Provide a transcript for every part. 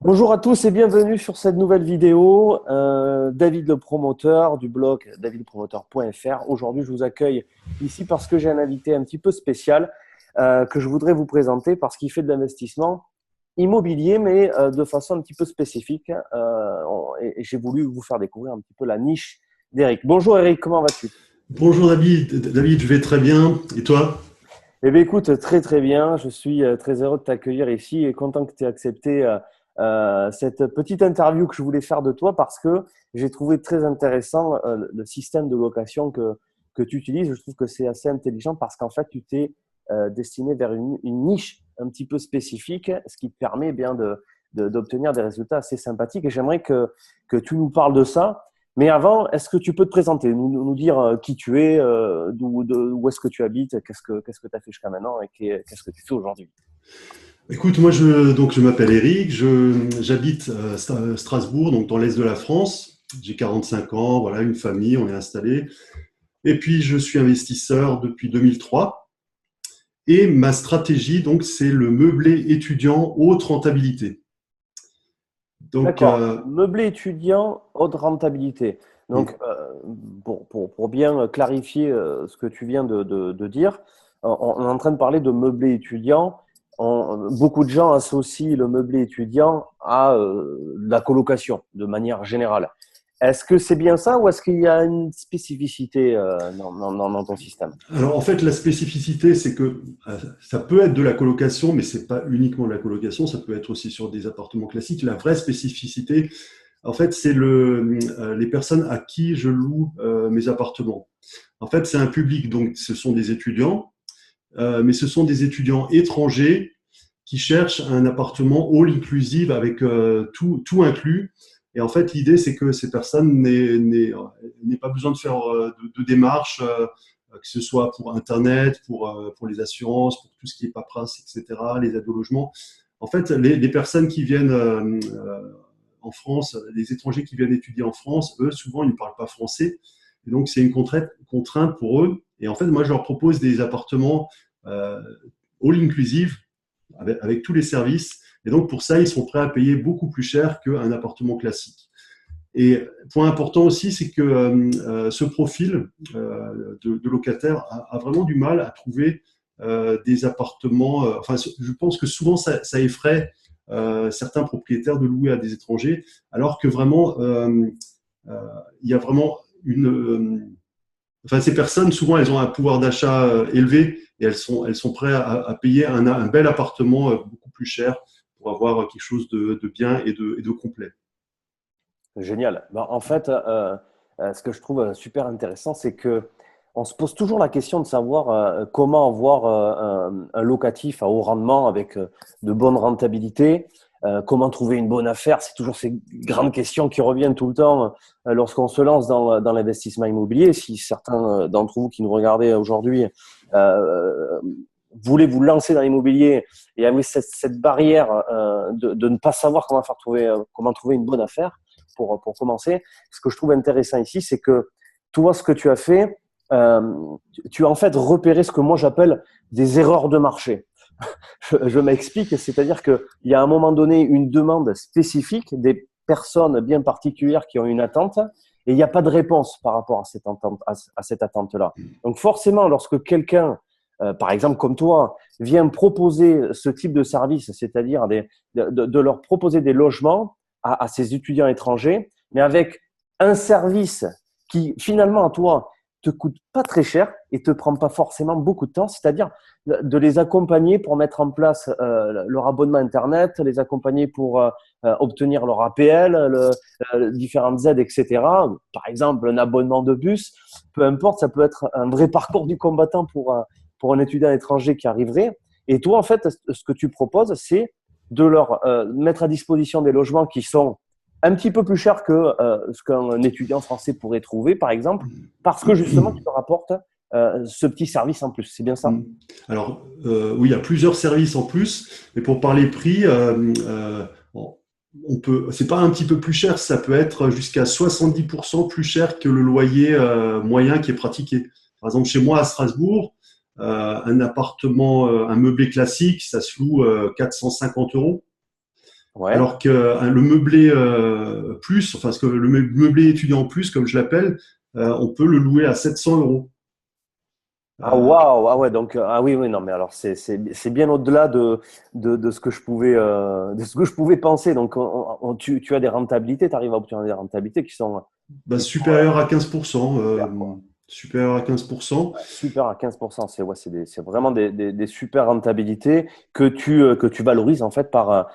Bonjour à tous et bienvenue sur cette nouvelle vidéo. David le promoteur du blog davidlepromoteur.fr. Aujourd'hui, je vous accueille ici parce que j'ai un invité un petit peu spécial que je voudrais vous présenter parce qu'il fait de l'investissement immobilier, mais de façon un petit peu spécifique. Et j'ai voulu vous faire découvrir un petit peu la niche d'Eric. Bonjour Eric, comment vas-tu? Bonjour David. David, je vais très bien. Et toi? Eh bien, écoute, très très bien. Je suis très heureux de t'accueillir ici et content que tu aies accepté cette petite interview que je voulais faire de toi parce que j'ai trouvé très intéressant le système de location que tu utilises. Je trouve que c'est assez intelligent parce qu'en fait, tu t'es destiné vers une niche un petit peu spécifique, ce qui te permet bien d'obtenir des résultats assez sympathiques. Et j'aimerais que tu nous parles de ça. Mais avant, est-ce que tu peux te présenter, nous dire qui tu es, où est-ce que tu habites, qu'est-ce que tu as fait jusqu'à maintenant et qu'est-ce que tu fais aujourd'hui? Écoute, moi je m'appelle Eric, j'habite à Strasbourg, donc dans l'est de la France. J'ai 45 ans, voilà, une famille, on est installé. Et puis je suis investisseur depuis 2003. Et ma stratégie, donc, c'est le meublé étudiant haute rentabilité. Donc, D'accord. Meublé étudiant, haute rentabilité. hmm. Donc, pour bien clarifier ce que tu viens de dire, on est en train de parler de meublé étudiant. Beaucoup de gens associent le meublé étudiant à la colocation de manière générale. Est-ce que c'est bien ça ou est-ce qu'il y a une spécificité dans ton système? Alors en fait, la spécificité, c'est que ça peut être de la colocation, mais c'est pas uniquement de la colocation, ça peut être aussi sur des appartements classiques. La vraie spécificité, en fait, c'est les personnes à qui je loue mes appartements. En fait, c'est un public, donc ce sont des étudiants, mais ce sont des étudiants étrangers qui cherchent un appartement all inclusive avec tout inclus. Et en fait, l'idée, c'est que ces personnes n'aient pas besoin de faire de démarches, que ce soit pour Internet, pour les assurances, pour tout ce qui est paperasse, etc., les aides au logement. En fait, les personnes qui viennent en France, les étrangers qui viennent étudier en France, eux, souvent, ils ne parlent pas français. Et donc, c'est une contrainte pour eux. Et en fait, moi, je leur propose des appartements all inclusive avec tous les services. Et donc, pour ça, ils sont prêts à payer beaucoup plus cher qu'un appartement classique. Et point important aussi, c'est que ce profil de locataire a vraiment du mal à trouver des appartements. Enfin, je pense que souvent, ça effraie certains propriétaires de louer à des étrangers, alors que vraiment, il y a vraiment enfin, ces personnes, souvent, elles ont un pouvoir d'achat élevé et elles sont prêtes à payer un bel appartement beaucoup plus cher pour avoir quelque chose de bien et de complet. Génial. Ben, en fait, ce que je trouve super intéressant, c'est que on se pose toujours la question de savoir comment avoir un locatif à haut rendement avec de bonnes rentabilités, comment trouver une bonne affaire. C'est toujours ces grandes questions qui reviennent tout le temps lorsqu'on se lance dans l'investissement immobilier. Si certains d'entre vous qui nous regardez aujourd'hui euh, voulez vous lancer dans l'immobilier et avez cette barrière de ne pas savoir comment trouver une bonne affaire, pour commencer. Ce que je trouve intéressant ici, c'est que toi, ce que tu as fait, tu as en fait repéré ce que moi j'appelle des erreurs de marché. Je m'explique, c'est-à-dire qu'il y a à un moment donné une demande spécifique des personnes bien particulières qui ont une attente et il n'y a pas de réponse par rapport à cette attente-là. Donc forcément, lorsque quelqu'un, par exemple comme toi, vient proposer ce type de service, c'est-à-dire de leur proposer des logements à ces étudiants étrangers, mais avec un service qui finalement à toi te coûte pas très cher et te prend pas forcément beaucoup de temps, c'est-à-dire de les accompagner pour mettre en place leur abonnement Internet, les accompagner pour obtenir leur APL, différentes aides, etc. Par exemple, un abonnement de bus, peu importe, ça peut être un vrai parcours du combattant pour un étudiant étranger qui arriverait. Et toi, en fait, ce que tu proposes, c'est de leur mettre à disposition des logements qui sont un petit peu plus chers que ce qu'un étudiant français pourrait trouver, par exemple, parce que justement, tu leur apportes ce petit service en plus. C'est bien ça? Alors, oui, il y a plusieurs services en plus, mais pour parler prix, bon, c'est pas un petit peu plus cher, ça peut être jusqu'à 70% plus cher que le loyer moyen qui est pratiqué. Par exemple, chez moi à Strasbourg, un appartement, un meublé classique, ça se loue 450 euros. Ouais. Alors que le meublé plus, enfin ce que le meublé étudiant plus, comme je l'appelle, on peut le louer à 700 euros. Ah waouh, ah ouais, donc ah oui, oui, non, mais alors c'est bien au-delà de ce que je pouvais penser. Donc tu as des rentabilités, tu arrives à obtenir des rentabilités Bah, qui sont supérieur à 15%. super, quoi. Supérieur à 15%. Ouais, super à 15%. C'est ouais, c'est vraiment des super rentabilités que tu valorises en fait par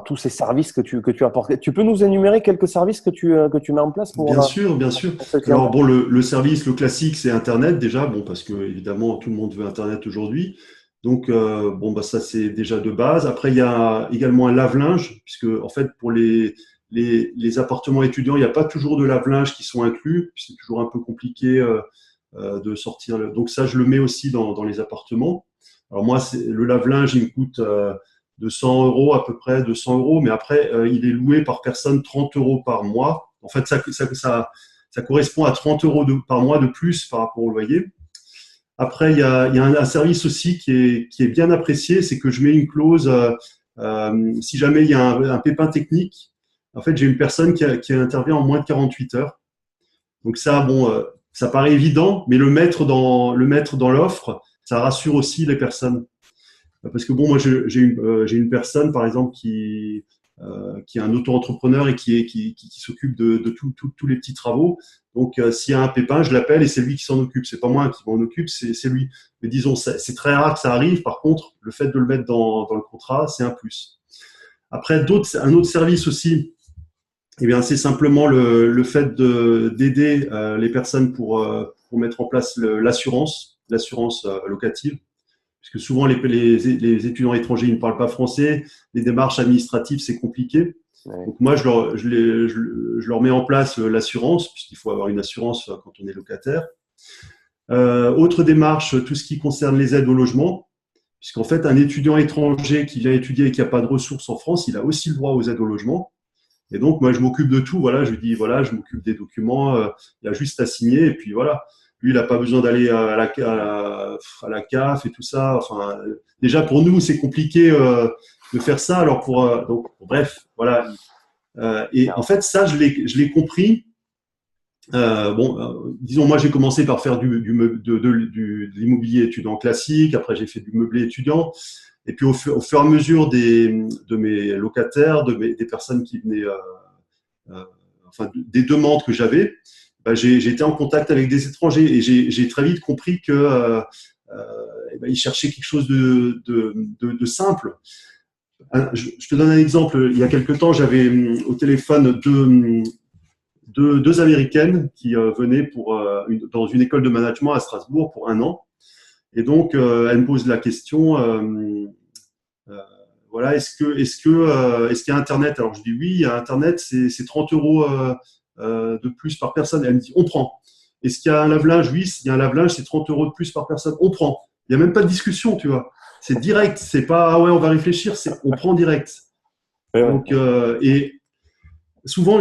tous ces services que tu apportes. Tu peux nous énumérer quelques services que tu mets en place Bien sûr, bien sûr. pour cette Alors clientèle? bon, le service, le classique, c'est Internet déjà, bon parce que évidemment tout le monde veut Internet aujourd'hui. Donc bon bah ça c'est déjà de base. Après il y a également un lave-linge puisque en fait pour les appartements étudiants il n'y a pas toujours de lave-linge qui sont inclus. C'est toujours un peu compliqué de sortir. Donc ça je le mets aussi dans les appartements. Alors moi le lave-linge il me coûte 200 euros à peu près, 200 euros, mais après il est loué par personne 30 euros par mois. En fait, ça correspond à 30 euros par mois de plus par rapport au loyer. Après, il y a un service aussi qui est bien apprécié, c'est que je mets une clause, si jamais il y a un pépin technique, en fait, j'ai une personne qui intervient en moins de 48 heures. Donc ça, bon, ça paraît évident, mais le mettre dans l'offre, ça rassure aussi les personnes. Parce que bon, moi, j'ai une personne, par exemple, qui est un auto-entrepreneur et qui s'occupe de tous les petits travaux. Donc, s'il y a un pépin, je l'appelle et c'est lui qui s'en occupe. C'est pas moi qui m'en occupe, c'est lui. Mais disons, c'est très rare que ça arrive. Par contre, le fait de le mettre dans le contrat, c'est un plus. Après, un autre service aussi, eh bien, c'est simplement le fait d'aider les personnes pour mettre en place l'assurance locative puisque souvent les étudiants étrangers ils ne parlent pas français, les démarches administratives c'est compliqué. Ouais. Donc moi je leur mets en place l'assurance puisqu'il faut avoir une assurance quand on est locataire. Autre démarche, tout ce qui concerne les aides au logement, puisqu'en fait un étudiant étranger qui vient étudier et qui n'a pas de ressources en France, il a aussi le droit aux aides au logement. Et donc, moi, je m'occupe de tout. Voilà, je lui dis, voilà, je m'occupe des documents. Il y a juste à signer. Et puis voilà. Lui, il n'a pas besoin d'aller à la CAF et tout ça. Enfin, déjà pour nous, c'est compliqué de faire ça. Alors donc, bref, voilà. Et en fait, ça, je l'ai compris. Bon, disons, moi, j'ai commencé par faire de l'immobilier étudiant classique. Après, j'ai fait du meublé étudiant. Et puis, au fur et à mesure de mes locataires, des personnes qui venaient euh, enfin des demandes que j'avais, bah, j'ai été en contact avec des étrangers et j'ai très vite compris que ils cherchaient quelque chose de simple. Je te donne un exemple. Il y a quelque temps, j'avais au téléphone deux Américaines qui venaient dans une école de management à Strasbourg pour un an. Et donc, elles me posent la question. Euh, voilà, est-ce qu'il y a Internet? Alors je dis oui, il y a Internet, c'est 30 euros de plus par personne. Elle me dit on prend. Est-ce qu'il y a un lave-linge? Oui, il y a un lave-linge, c'est 30 euros de plus par personne. On prend. Il n'y a même pas de discussion, tu vois. C'est direct. C'est pas ah ouais, on va réfléchir. C'est on prend direct. Ouais, ouais. Donc et souvent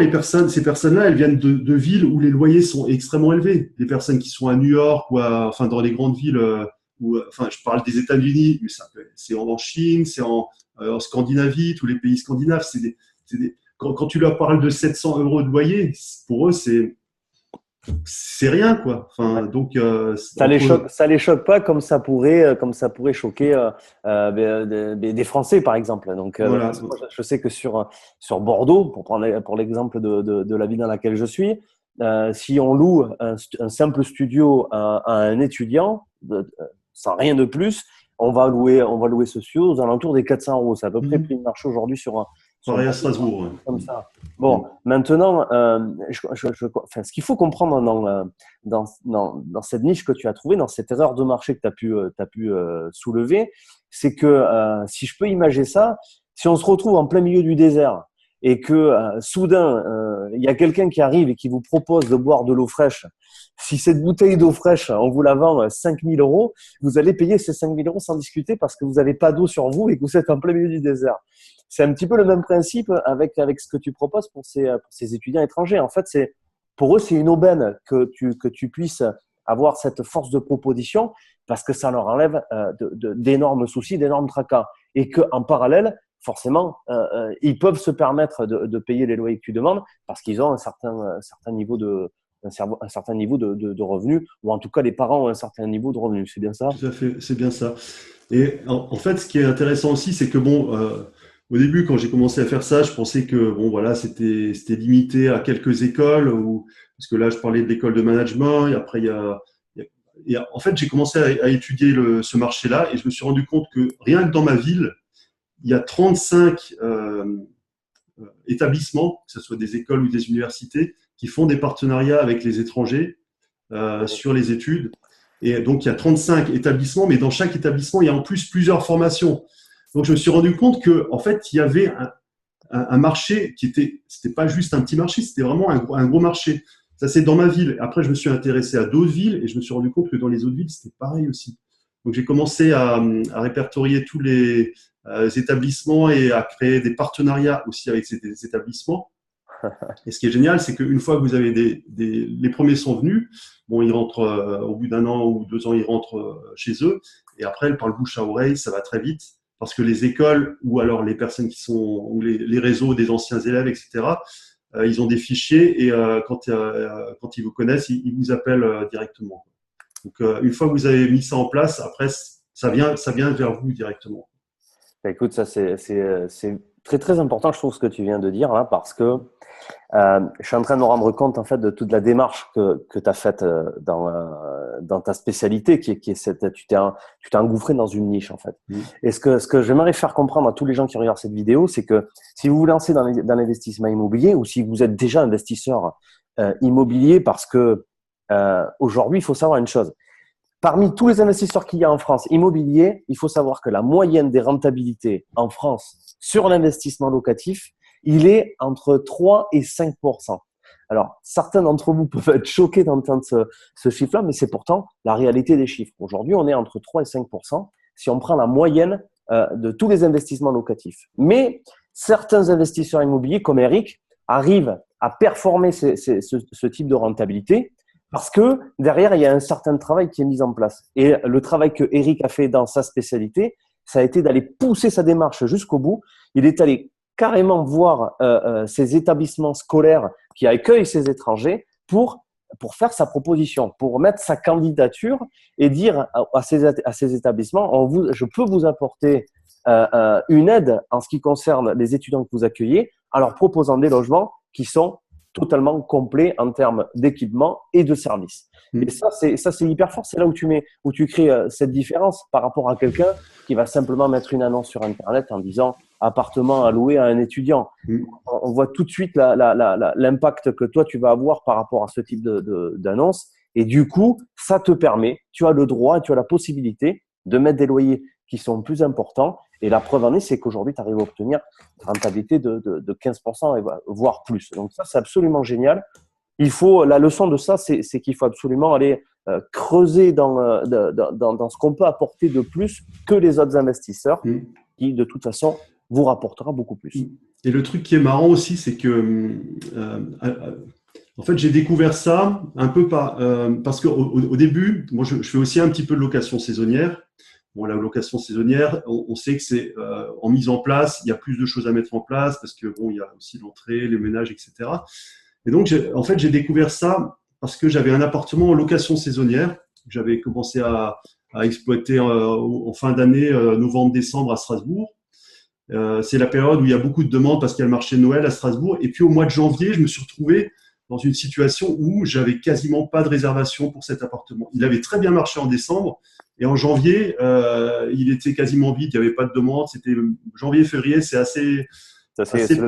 ces personnes-là, elles viennent de villes où les loyers sont extrêmement élevés. Les personnes qui sont à New York ou enfin dans les grandes villes enfin je parle des États-Unis, mais c'est en Chine, c'est en Scandinavie, tous les pays scandinaves, quand tu leur parles de 700 euros de loyer, pour eux c'est rien quoi. Enfin donc Ça les choque pas comme ça pourrait choquer des Français, par exemple. Donc, voilà. parce que moi, je sais que sur Bordeaux, pour l'exemple de la ville dans laquelle je suis, si on loue un simple studio à un étudiant, sans rien de plus, on va louer ce studio aux alentours des 400 euros. C'est à peu près le prix de marché aujourd'hui sur Pareil à Bordeaux, Strasbourg. comme Ouais. ça. Bon, maintenant, enfin, ce qu'il faut comprendre dans cette niche que tu as trouvée, dans cette erreur de marché que tu as pu soulever, c'est que si je peux imaginer ça, si on se retrouve en plein milieu du désert et que soudain, il y a quelqu'un qui arrive et qui vous propose de boire de l'eau fraîche, si cette bouteille d'eau fraîche, on vous la vend 5 000 euros, vous allez payer ces 5 000 euros sans discuter parce que vous n'avez pas d'eau sur vous et que vous êtes en plein milieu du désert. C'est un petit peu le même principe avec ce que tu proposes pour ces étudiants étrangers. En fait, pour eux, c'est une aubaine que tu puisses avoir cette force de proposition parce que ça leur enlève d'énormes soucis, d'énormes tracas. Et qu'en parallèle, forcément, ils peuvent se permettre de payer les loyers que tu demandes parce qu'ils ont un certain niveau un certain niveau de revenus, ou en tout cas les parents ont un certain niveau de revenus. C'est bien ça? Tout à fait, c'est bien ça. Et en fait, ce qui est intéressant aussi, c'est que bon, au début, quand j'ai commencé à faire ça, je pensais que bon, voilà, c'était limité à quelques écoles, ou parce que là, je parlais de l'école de management. Et après, en fait, j'ai commencé à étudier ce marché-là, et je me suis rendu compte que rien que dans ma ville, il y a 35 établissements, que ce soit des écoles ou des universités, qui font des partenariats avec les étrangers sur les études. Et donc, il y a 35 établissements, mais dans chaque établissement, il y a en plus plusieurs formations. Donc, je me suis rendu compte que, en fait, il y avait un marché c'était pas juste un petit marché, c'était vraiment un gros marché. Ça, c'est dans ma ville. Après, je me suis intéressé à d'autres villes et je me suis rendu compte que dans les autres villes, c'était pareil aussi. Donc, j'ai commencé à répertorier tous les établissements et à créer des partenariats aussi avec ces établissements. Et ce qui est génial, c'est qu'une fois que vous avez les premiers sont venus, bon, ils rentrent au bout d'un an ou 2 ans, ils rentrent chez eux. Et après, par le bouche à oreille, ça va très vite parce que les écoles ou alors les personnes ou les réseaux des anciens élèves, etc., ils ont des fichiers et quand ils vous connaissent, ils vous appellent directement. Donc, une fois que vous avez mis ça en place, après, ça vient vers vous directement. Bah, écoute, ça c'est très très important, je trouve, ce que tu viens de dire là, parce que je suis en train de me rendre compte en fait de toute la démarche que tu as faite dans ta spécialité, qui est cette, tu t'es engouffré dans une niche en fait. Et ce que j'aimerais faire comprendre à tous les gens qui regardent cette vidéo, c'est que si vous vous lancez dans l'investissement immobilier, ou si vous êtes déjà investisseur immobilier, parce que aujourd'hui, il faut savoir une chose. Parmi tous les investisseurs qu'il y a en France immobilier, il faut savoir que la moyenne des rentabilités en France sur l'investissement locatif, il est entre 3 et 5%. Alors, certains d'entre vous peuvent être choqués d'entendre ce chiffre-là, mais c'est pourtant la réalité des chiffres. Aujourd'hui, on est entre 3 et 5% si on prend la moyenne de tous les investissements locatifs. Mais certains investisseurs immobiliers, comme Eric, arrivent à performer ce type de rentabilité parce que derrière, il y a un certain travail qui est mis en place. Et le travail que Eric a fait dans sa spécialité, ça a été d'aller pousser sa démarche jusqu'au bout. Il est allé carrément voir ces établissements scolaires qui accueillent ces étrangers pour faire sa proposition, pour mettre sa candidature et dire à ces établissements, je peux vous apporter une aide en ce qui concerne les étudiants que vous accueillez, en leur proposant des logements qui sont totalement complets en termes d'équipement et de services. Et ça, c'est hyper fort. C'est là où tu crées cette différence par rapport à quelqu'un qui va simplement mettre une annonce sur Internet en disant appartement à louer à un étudiant. On voit tout de suite l'impact que toi, tu vas avoir par rapport à ce type d'annonce. Et du coup, ça te permet, tu as le droit, tu as la possibilité de mettre des loyers qui sont plus importants. Et la preuve en est, c'est qu'aujourd'hui, tu arrives à obtenir une rentabilité de 15%, voire plus. Donc ça, c'est absolument génial. La leçon de ça, c'est qu'il faut absolument aller creuser dans ce qu'on peut apporter de plus que les autres investisseurs qui, de toute façon, vous rapportera beaucoup plus. Et le truc qui est marrant aussi, c'est que en fait, j'ai découvert ça un peu parce qu'au début, moi, je fais aussi un petit peu de location saisonnière. Bon, la location saisonnière, on sait que c'est en mise en place, il y a plus de choses à mettre en place parce que bon, il y a aussi l'entrée, les ménages, etc. Et donc, en fait, j'ai découvert ça parce que j'avais un appartement en location saisonnière. J'avais commencé à exploiter en fin d'année, novembre-décembre à Strasbourg. C'est la période où il y a beaucoup de demandes parce qu'il y a le marché de Noël à Strasbourg. Et puis au mois de janvier, je me suis retrouvé dans une situation où j'avais quasiment pas de réservation pour cet appartement. Il avait très bien marché en décembre et en janvier, il était quasiment vide. Il n'y avait pas de demande. C'était janvier, février, c'est assez. C'est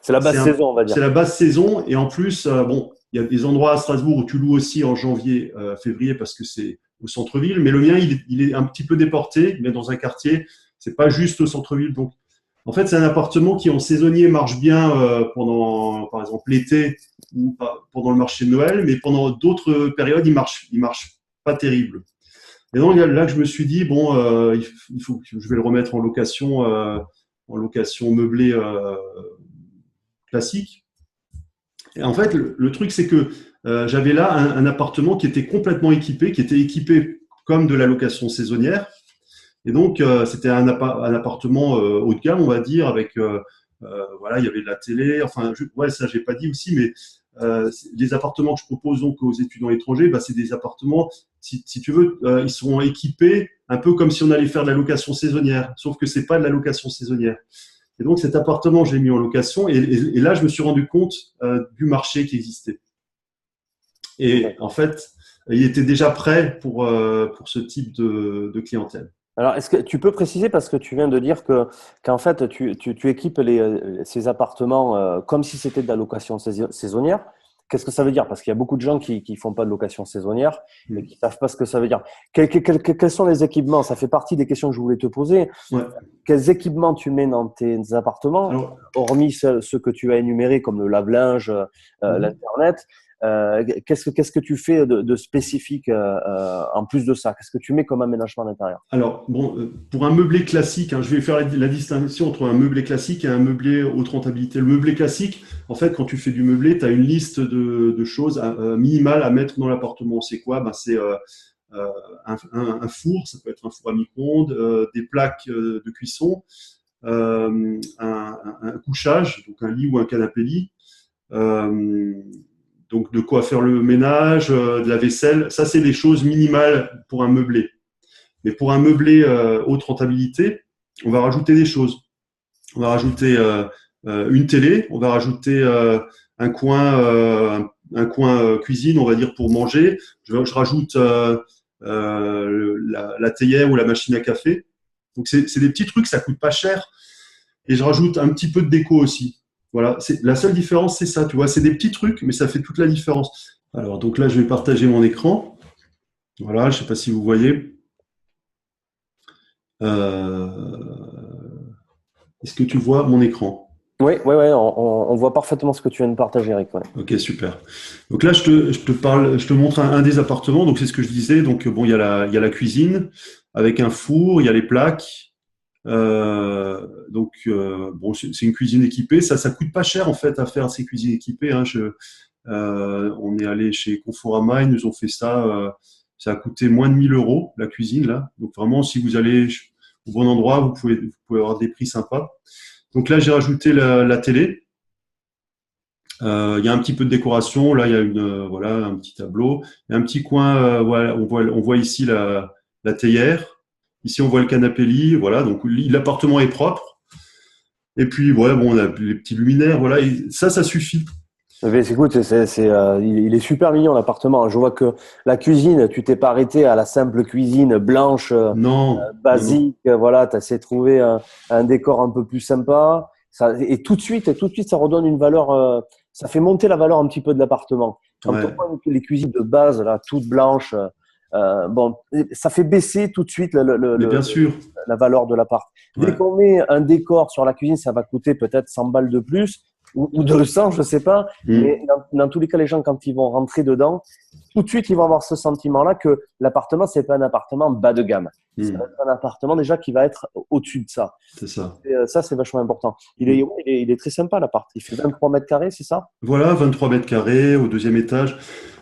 la basse saison, on va dire. C'est la basse saison et en plus, bon, il y a des endroits à Strasbourg où tu loues aussi en janvier, février parce que c'est au centre-ville. Mais le mien, il est un petit peu déporté. Il est dans un quartier. C'est pas juste au centre-ville. Donc, en fait, c'est un appartement qui en saisonnier marche bien pendant, par exemple, l'été ou pendant le marché de Noël, mais pendant d'autres périodes, il marche pas terrible. Et donc là que je me suis dit bon, il faut que je vais le remettre en location meublée classique. Et en fait, le truc c'est que j'avais là un appartement qui était complètement équipé, qui était équipé comme de la location saisonnière. Et donc, c'était un appartement haut de gamme, on va dire, avec, voilà, il y avait de la télé. Enfin, ouais, ça, j'ai pas dit aussi, mais les appartements que je propose donc aux étudiants étrangers, bah, c'est des appartements, si tu veux, ils sont équipés un peu comme si on allait faire de la location saisonnière, sauf que c'est pas de la location saisonnière. Et donc, cet appartement, j'ai mis en location, et là, je me suis rendu compte du marché qui existait. Et en D'accord. fait, il était déjà prêt pour ce type de clientèle. Alors, est-ce que tu peux préciser, parce que tu viens de dire qu'en fait, tu équipes ces appartements comme si c'était de la location saisonnière. Qu'est-ce que ça veut dire? Parce qu'il y a beaucoup de gens qui font pas de location saisonnière et qui savent pas ce que ça veut dire. Quels sont les équipements? Ça fait partie des questions que je voulais te poser. Ouais. Quels équipements tu mets dans tes appartements, Alors, hormis ceux que tu as énumérés comme le lave-linge, l'Internet? Qu'est-ce que tu fais de spécifique en plus de ça? Qu'est-ce que tu mets comme aménagement d'intérieur? alors, bon, pour un meublé classique, hein, je vais faire la distinction entre un meublé classique et un meublé haute rentabilité. Le meublé classique, en fait, quand tu fais du meublé, tu as une liste de choses minimales à mettre dans l'appartement. C'est quoi? Ben, c'est euh, un four, ça peut être un four à micro-ondes, des plaques de cuisson, un couchage, donc un lit ou un canapé-lit. Euh, donc, de quoi faire le ménage, de la vaisselle. Ça, c'est les choses minimales pour un meublé. Mais pour un meublé haute rentabilité, on va rajouter des choses. On va rajouter une télé, on va rajouter un coin cuisine, on va dire, pour manger. Je rajoute la théière ou la machine à café. Donc, c'est des petits trucs, ça coûte pas cher. Et je rajoute un petit peu de déco aussi. Voilà, la seule différence, c'est ça, tu vois, c'est des petits trucs, mais ça fait toute la différence. Alors, donc là, je vais partager mon écran. Voilà, je ne sais pas si vous voyez. Est-ce que tu vois mon écran? Oui, oui, oui, on voit parfaitement ce que tu viens de partager, Eric. Ouais. Ok, super. Donc là, je te parle, je te montre un des appartements. Donc c'est ce que je disais. Donc bon, il y a la cuisine avec un four, il y a les plaques. Bon, c'est une cuisine équipée. Ça coûte pas cher en fait à faire ces cuisines équipées. Hein. On est allé chez Conforama, ils nous ont fait ça. Ça a coûté moins de 1 000 € la cuisine là. Donc vraiment, si vous allez au bon endroit, vous pouvez avoir des prix sympas. Donc là, j'ai rajouté la télé. Il y a un petit peu de décoration. Là, il y a voilà, un petit tableau. Il y a un petit coin. Voilà, on voit ici la théière. Ici, on voit le canapé lit. Voilà, donc l'appartement est propre. Et puis, ouais, bon, on a les petits luminaires. Voilà, et ça suffit. Mais écoute, il est super mignon l'appartement. Je vois que la cuisine, tu t'es pas arrêté à la simple cuisine blanche, Non, non, non. basique. Voilà, tu as essayé de trouver un décor un peu plus sympa. Ça, et tout de suite, ça redonne une valeur. Ça fait monter la valeur un petit peu de l'appartement. Quand on Ouais, voit les cuisines de base, là, toutes blanches, bon, ça fait baisser tout de suite mais bien sûr. la valeur de l'appart. Dès Ouais. qu'on met un décor sur la cuisine, ça va coûter peut-être 100 balles de plus ou 200, je sais pas. Mais Mm, dans tous les cas, les gens, quand ils vont rentrer dedans, tout de suite, ils vont avoir ce sentiment-là que l'appartement, c'est pas un appartement bas de gamme. Ça va mm, être un appartement déjà qui va être au-dessus de ça. c'est ça. Et, ça, c'est vachement important. Mm. Il est très sympa, l'appart. Il fait 23 mètres carrés, c'est ça? Voilà, 23 mètres carrés au deuxième étage.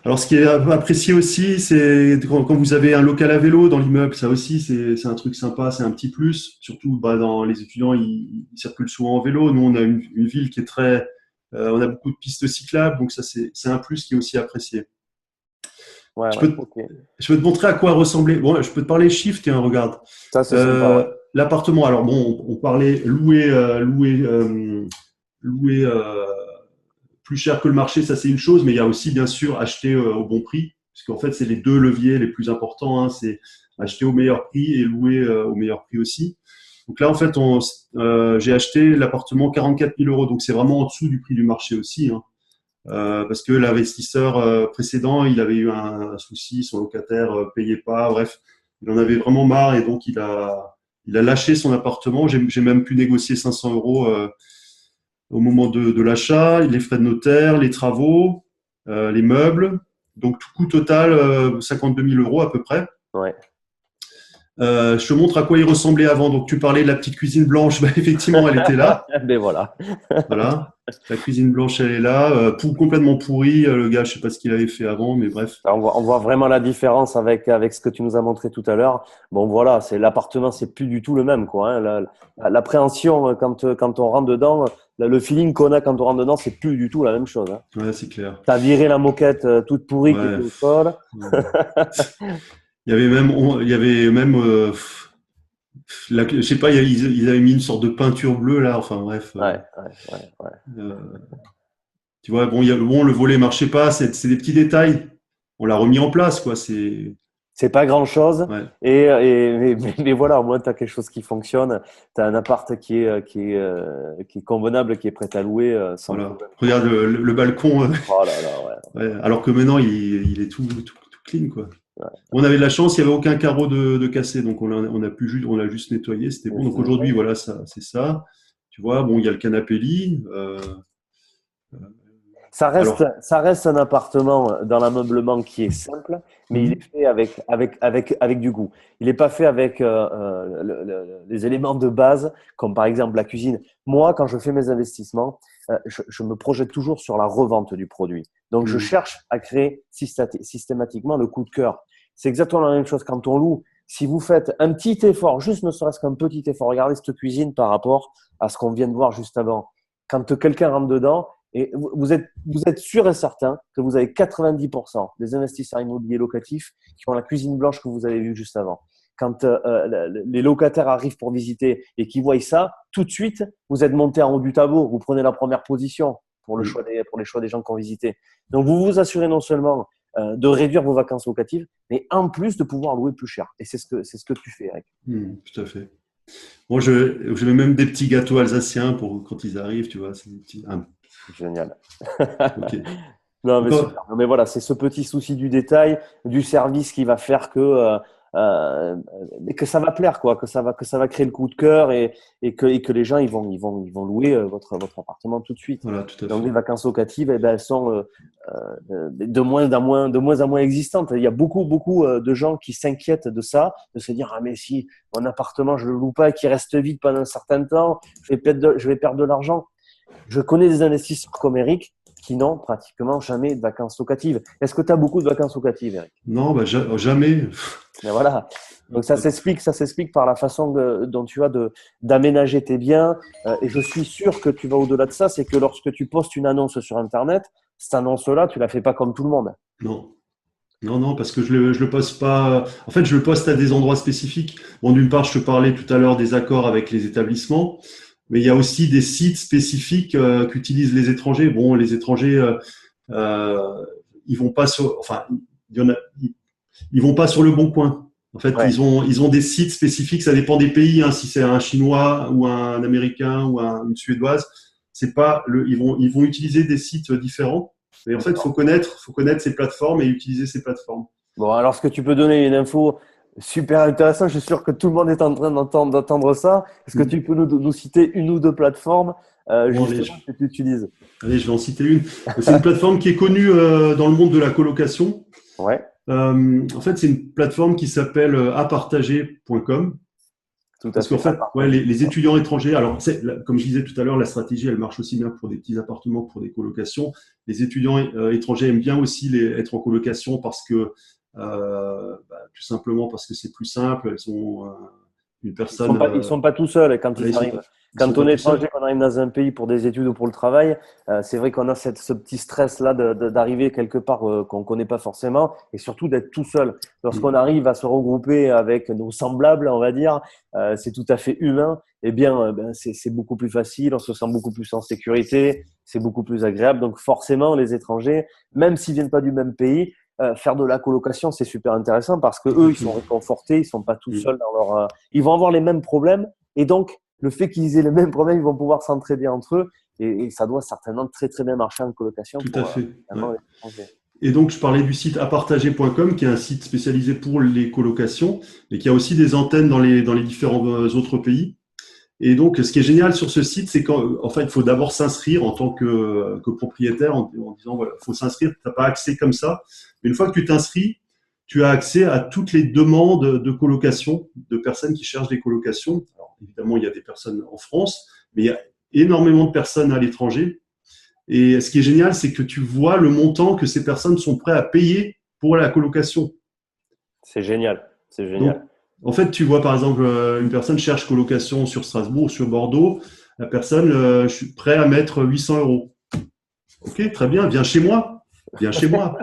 Alors, ce qui est apprécié aussi, c'est quand vous avez un local à vélo dans l'immeuble, ça aussi, c'est un truc sympa, c'est un petit plus. Surtout, bah, dans les étudiants, ils circulent souvent en vélo. Nous, on a une ville qui est très, on a beaucoup de pistes cyclables, donc ça, c'est un plus qui est aussi apprécié. Ouais, Je ouais, peux, ok. je peux te montrer à quoi ressemblait. Bon, je peux te parler chiffres, tiens, regarde. Ça, c'est sympa, ouais. L'appartement, alors bon, on parlait louer plus cher que le marché, ça c'est une chose, mais il y a aussi bien sûr acheter au bon prix, parce qu'en fait c'est les deux leviers les plus importants, hein, c'est acheter au meilleur prix et louer au meilleur prix aussi. Donc là en fait j'ai acheté l'appartement 44 000 euros, donc c'est vraiment en dessous du prix du marché aussi, hein. Parce que l'investisseur précédent il avait eu un souci, son locataire payait pas, bref, il en avait vraiment marre et donc il a lâché son appartement. J'ai même pu négocier 500 euros au moment de l'achat, les frais de notaire, les travaux, les meubles. Donc, tout coût total, 52 000 € à peu près. Ouais. Je te montre à quoi il ressemblait avant. Donc, tu parlais de la petite cuisine blanche. Bah, effectivement, elle était là. Ben voilà. Voilà. La cuisine blanche, elle est là. Complètement pourrie. Le gars, je sais pas ce qu'il avait fait avant, mais bref. On voit vraiment la différence avec ce que tu nous as montré tout à l'heure. Bon, voilà, c'est l'appartement, c'est plus du tout le même, quoi. Hein. L'appréhension quand on rentre dedans, le feeling qu'on a quand on rentre dedans, c'est plus du tout la même chose. Hein. Ouais, c'est clair. T'as viré la moquette toute pourrie qui était Ouais. au sol. Il y avait même je sais pas, ils avaient mis une sorte de peinture bleue là. Enfin bref. Ouais. Euh, Tu vois, bon, le volet marchait pas. C'est des petits détails. On l'a remis en place, quoi. C'est pas grand-chose. Ouais. Mais voilà, au moins, tu as quelque chose qui fonctionne. Tu as un appart qui est convenable, qui est prêt à louer sans Voilà. problème. Regarde le balcon. Oh là là, ouais. Ouais. Alors que maintenant, il est tout clean, quoi. Ouais. On avait de la chance, il n'y avait aucun carreau de cassé, donc on a juste nettoyé, c'était bon. Donc aujourd'hui, voilà, c'est ça. Tu vois, bon, il y a le canapé lit. Alors, Ça reste un appartement dans l'ameublement qui est simple, mais il est fait avec du goût. Il n'est pas fait avec les éléments de base, comme par exemple la cuisine. Moi, quand je fais mes investissements, je me projette toujours sur la revente du produit. Donc, je cherche à créer systématiquement le coup de cœur. C'est exactement la même chose quand on loue. Si vous faites un petit effort, juste ne serait-ce qu'un petit effort, regardez cette cuisine par rapport à ce qu'on vient de voir juste avant. Quand quelqu'un rentre dedans, et vous êtes sûr et certain que vous avez 90% des investisseurs immobiliers locatifs qui ont la cuisine blanche que vous avez vue juste avant. Quand les locataires arrivent pour visiter et qu'ils voient ça, tout de suite, vous êtes monté en haut du tableau, vous prenez la première position pour les choix des gens qui ont visité. Donc, vous vous assurez non seulement de réduire vos vacances locatives, mais en plus de pouvoir louer plus cher. Et c'est ce que tu fais, Eric. tout à fait. Moi, je mets même des petits gâteaux alsaciens pour quand ils arrivent, tu vois. C'est des petits, Génial. ok. Non, mais Encore, super. Non, mais voilà, c'est ce petit souci du détail, du service qui va faire euh, que ça va plaire, quoi, que ça va créer le coup de cœur et que les gens ils vont louer votre appartement tout de suite. voilà, tout à Donc les fait. vacances locatives, eh ben, elles sont de moins en moins existantes. Il y a beaucoup de gens qui s'inquiètent de ça, de se dire ah mais si mon appartement je le loue pas et qu'il reste vide pendant un certain temps, je vais perdre de l'argent. Je connais des investisseurs comme Eric qui n'ont pratiquement jamais de vacances locatives. Est-ce que tu as beaucoup de vacances locatives, Eric? Non, bah, jamais. Mais voilà. Donc ça s'explique par la façon dont tu as d'aménager tes biens. Et je suis sûr que tu vas au-delà de ça, c'est que lorsque tu postes une annonce sur Internet, cette annonce-là, tu la fais pas comme tout le monde. Non. Non, parce que je le poste pas. En fait, je le poste à des endroits spécifiques. Bon, d'une part, je te parlais tout à l'heure des accords avec les établissements, mais il y a aussi des sites spécifiques qu'utilisent les étrangers. Bon, les étrangers, ils vont pas sur. Enfin, il y en a, ils vont pas sur le bon coin. En fait, Ouais. ils ont des sites spécifiques. Ça dépend des pays. Hein, si c'est un Chinois ou un Américain ou une Suédoise, c'est pas le. Ils vont utiliser des sites différents. Mais en fait, faut connaître ces plateformes et utiliser ces plateformes. Bon, alors, est-ce que tu peux donner une info super intéressante? Je suis sûr que tout le monde est en train d'entendre ça. Est-ce que Mm. tu peux nous citer une ou deux plateformes Bon, justement que tu utilises? allez, je vais en citer une. C'est une plateforme qui est connue dans le monde de la colocation. Ouais, En fait, c'est une plateforme qui s'appelle apartager.com. tout à Parce qu'en fait. fait, ouais, les étudiants étrangers, alors comme je disais tout à l'heure, la stratégie, elle marche aussi bien pour des petits appartements que pour des colocations. Les étudiants étrangers aiment bien aussi être en colocation parce que, tout simplement parce que c'est plus simple. Elles ont une personne, Ils sont pas tout seuls quand voilà, ils arrivent. ils sont Quand on pas est tout seuls. étranger, qu'on arrive dans un pays pour des études ou pour le travail, c'est vrai qu'on a ce petit stress-là d'arriver quelque part qu'on connaît pas forcément et surtout d'être tout seul. Lorsqu'on Mm. arrive à se regrouper avec nos semblables, on va dire, c'est tout à fait humain. Eh bien, c'est beaucoup plus facile, on se sent beaucoup plus en sécurité, c'est beaucoup plus agréable. Donc forcément, les étrangers, même s'ils viennent pas du même pays, faire de la colocation, c'est super intéressant parce que Tout à eux, ils fait. sont réconfortés, ils sont pas tout Mm. seuls dans leur, ils vont avoir les mêmes problèmes et donc le fait qu'ils aient les mêmes problèmes, ils vont pouvoir s'entraider entre eux et ça doit certainement très bien marcher en colocation Tout à pour fait. Ouais. les étrangers. Et donc, je parlais du site apartager.com, qui est un site spécialisé pour les colocations, mais qui a aussi des antennes dans les différents autres pays. Et donc, ce qui est génial sur ce site, c'est qu'en fait, il faut d'abord s'inscrire en tant que propriétaire en disant, voilà, il faut s'inscrire, tu n'as pas accès comme ça. Mais une fois que tu t'inscris, tu as accès à toutes les demandes de colocation de personnes qui cherchent des colocations. Alors, évidemment, il y a des personnes en France, mais il y a énormément de personnes à l'étranger. Et ce qui est génial, c'est que tu vois le montant que ces personnes sont prêtes à payer pour la colocation. C'est génial. C'est Donc, génial. en fait, tu vois, par exemple, une personne cherche colocation sur Strasbourg ou sur Bordeaux. La personne, je suis prêt à mettre 800 euros. Ok, très bien, viens chez moi. Viens chez moi.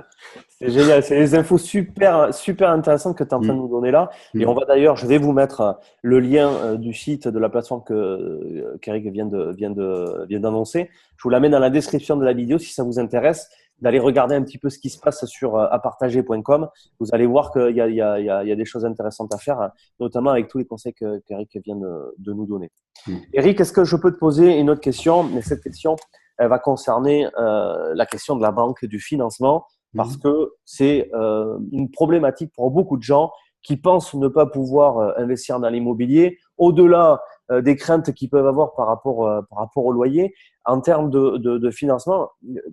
C'est génial, c'est des infos super, super intéressantes que tu es en train de Mm, nous donner là. Et on mm, va d'ailleurs, je vais vous mettre le lien du site de la plateforme qu'Eric vient d'annoncer. Je vous la mets dans la description de la vidéo si ça vous intéresse, d'aller regarder un petit peu ce qui se passe sur apartager.com. Vous allez voir qu'il y a, il y a, il y a des choses intéressantes à faire, notamment avec tous les conseils qu'Eric vient de nous donner. mm, Eric, est-ce que je peux te poser une autre question? Mais cette question, elle va concerner la question de la banque, du financement, parce mm. que c'est une problématique pour beaucoup de gens qui pensent ne pas pouvoir investir dans l'immobilier, au-delà des craintes qu'ils peuvent avoir par rapport au loyer. En termes de financement,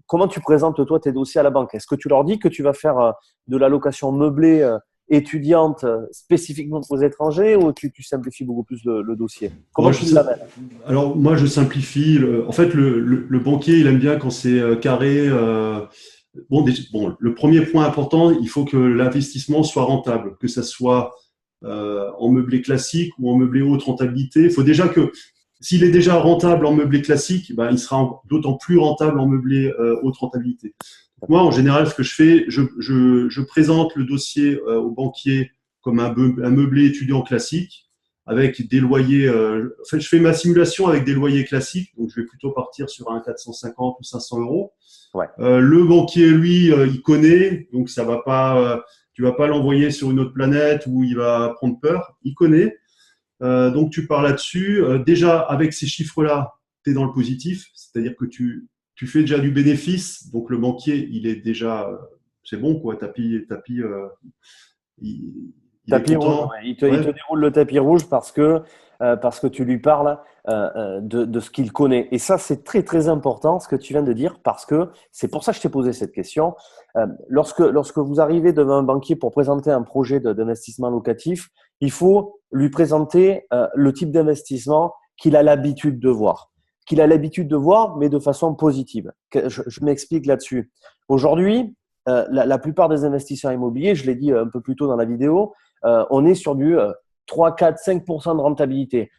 comment tu présentes toi tes dossiers à la banque? Est-ce que tu leur dis que tu vas faire de la location meublée étudiante spécifiquement pour les étrangers, ou tu simplifies beaucoup plus le dossier? Bon, Comment tu l'amènes? alors, moi, je simplifie. En fait, le banquier, il aime bien quand c'est carré. Bon, le premier point important, il faut que l'investissement soit rentable, que ça soit en meublé classique ou en meublé haute rentabilité. Il faut déjà que, s'il est déjà rentable en meublé classique, ben, il sera d'autant plus rentable en meublé haute rentabilité. Moi, en général, ce que je fais, je présente le dossier au banquier comme un meublé étudiant classique avec des loyers. En fait, je fais ma simulation avec des loyers classiques, donc je vais plutôt partir sur un 450 ou 500 euros. Ouais. Le banquier, lui, il connaît, donc ça va pas, tu vas pas l'envoyer sur une autre planète où il va prendre peur. Il connaît, donc tu pars là-dessus. Déjà, avec ces chiffres-là, tu es dans le positif, c'est-à-dire que tu fais déjà du bénéfice, donc le banquier, il est déjà, c'est bon, quoi, il, il est Tapis rouge, content. ouais. Il te Ouais. déroule le tapis rouge parce que tu lui parles de ce qu'il connaît. Et ça, c'est très, très important ce que tu viens de dire, parce que c'est pour ça que je t'ai posé cette question. Lorsque vous arrivez devant un banquier pour présenter un projet d'investissement locatif, il faut lui présenter le type d'investissement qu'il a l'habitude de voir. Qu'il a l'habitude de voir, mais de façon positive. Je m'explique là-dessus. Aujourd'hui, la plupart des investisseurs immobiliers, je l'ai dit un peu plus tôt dans la vidéo, on est sur du 3, 4, 5% de rentabilité.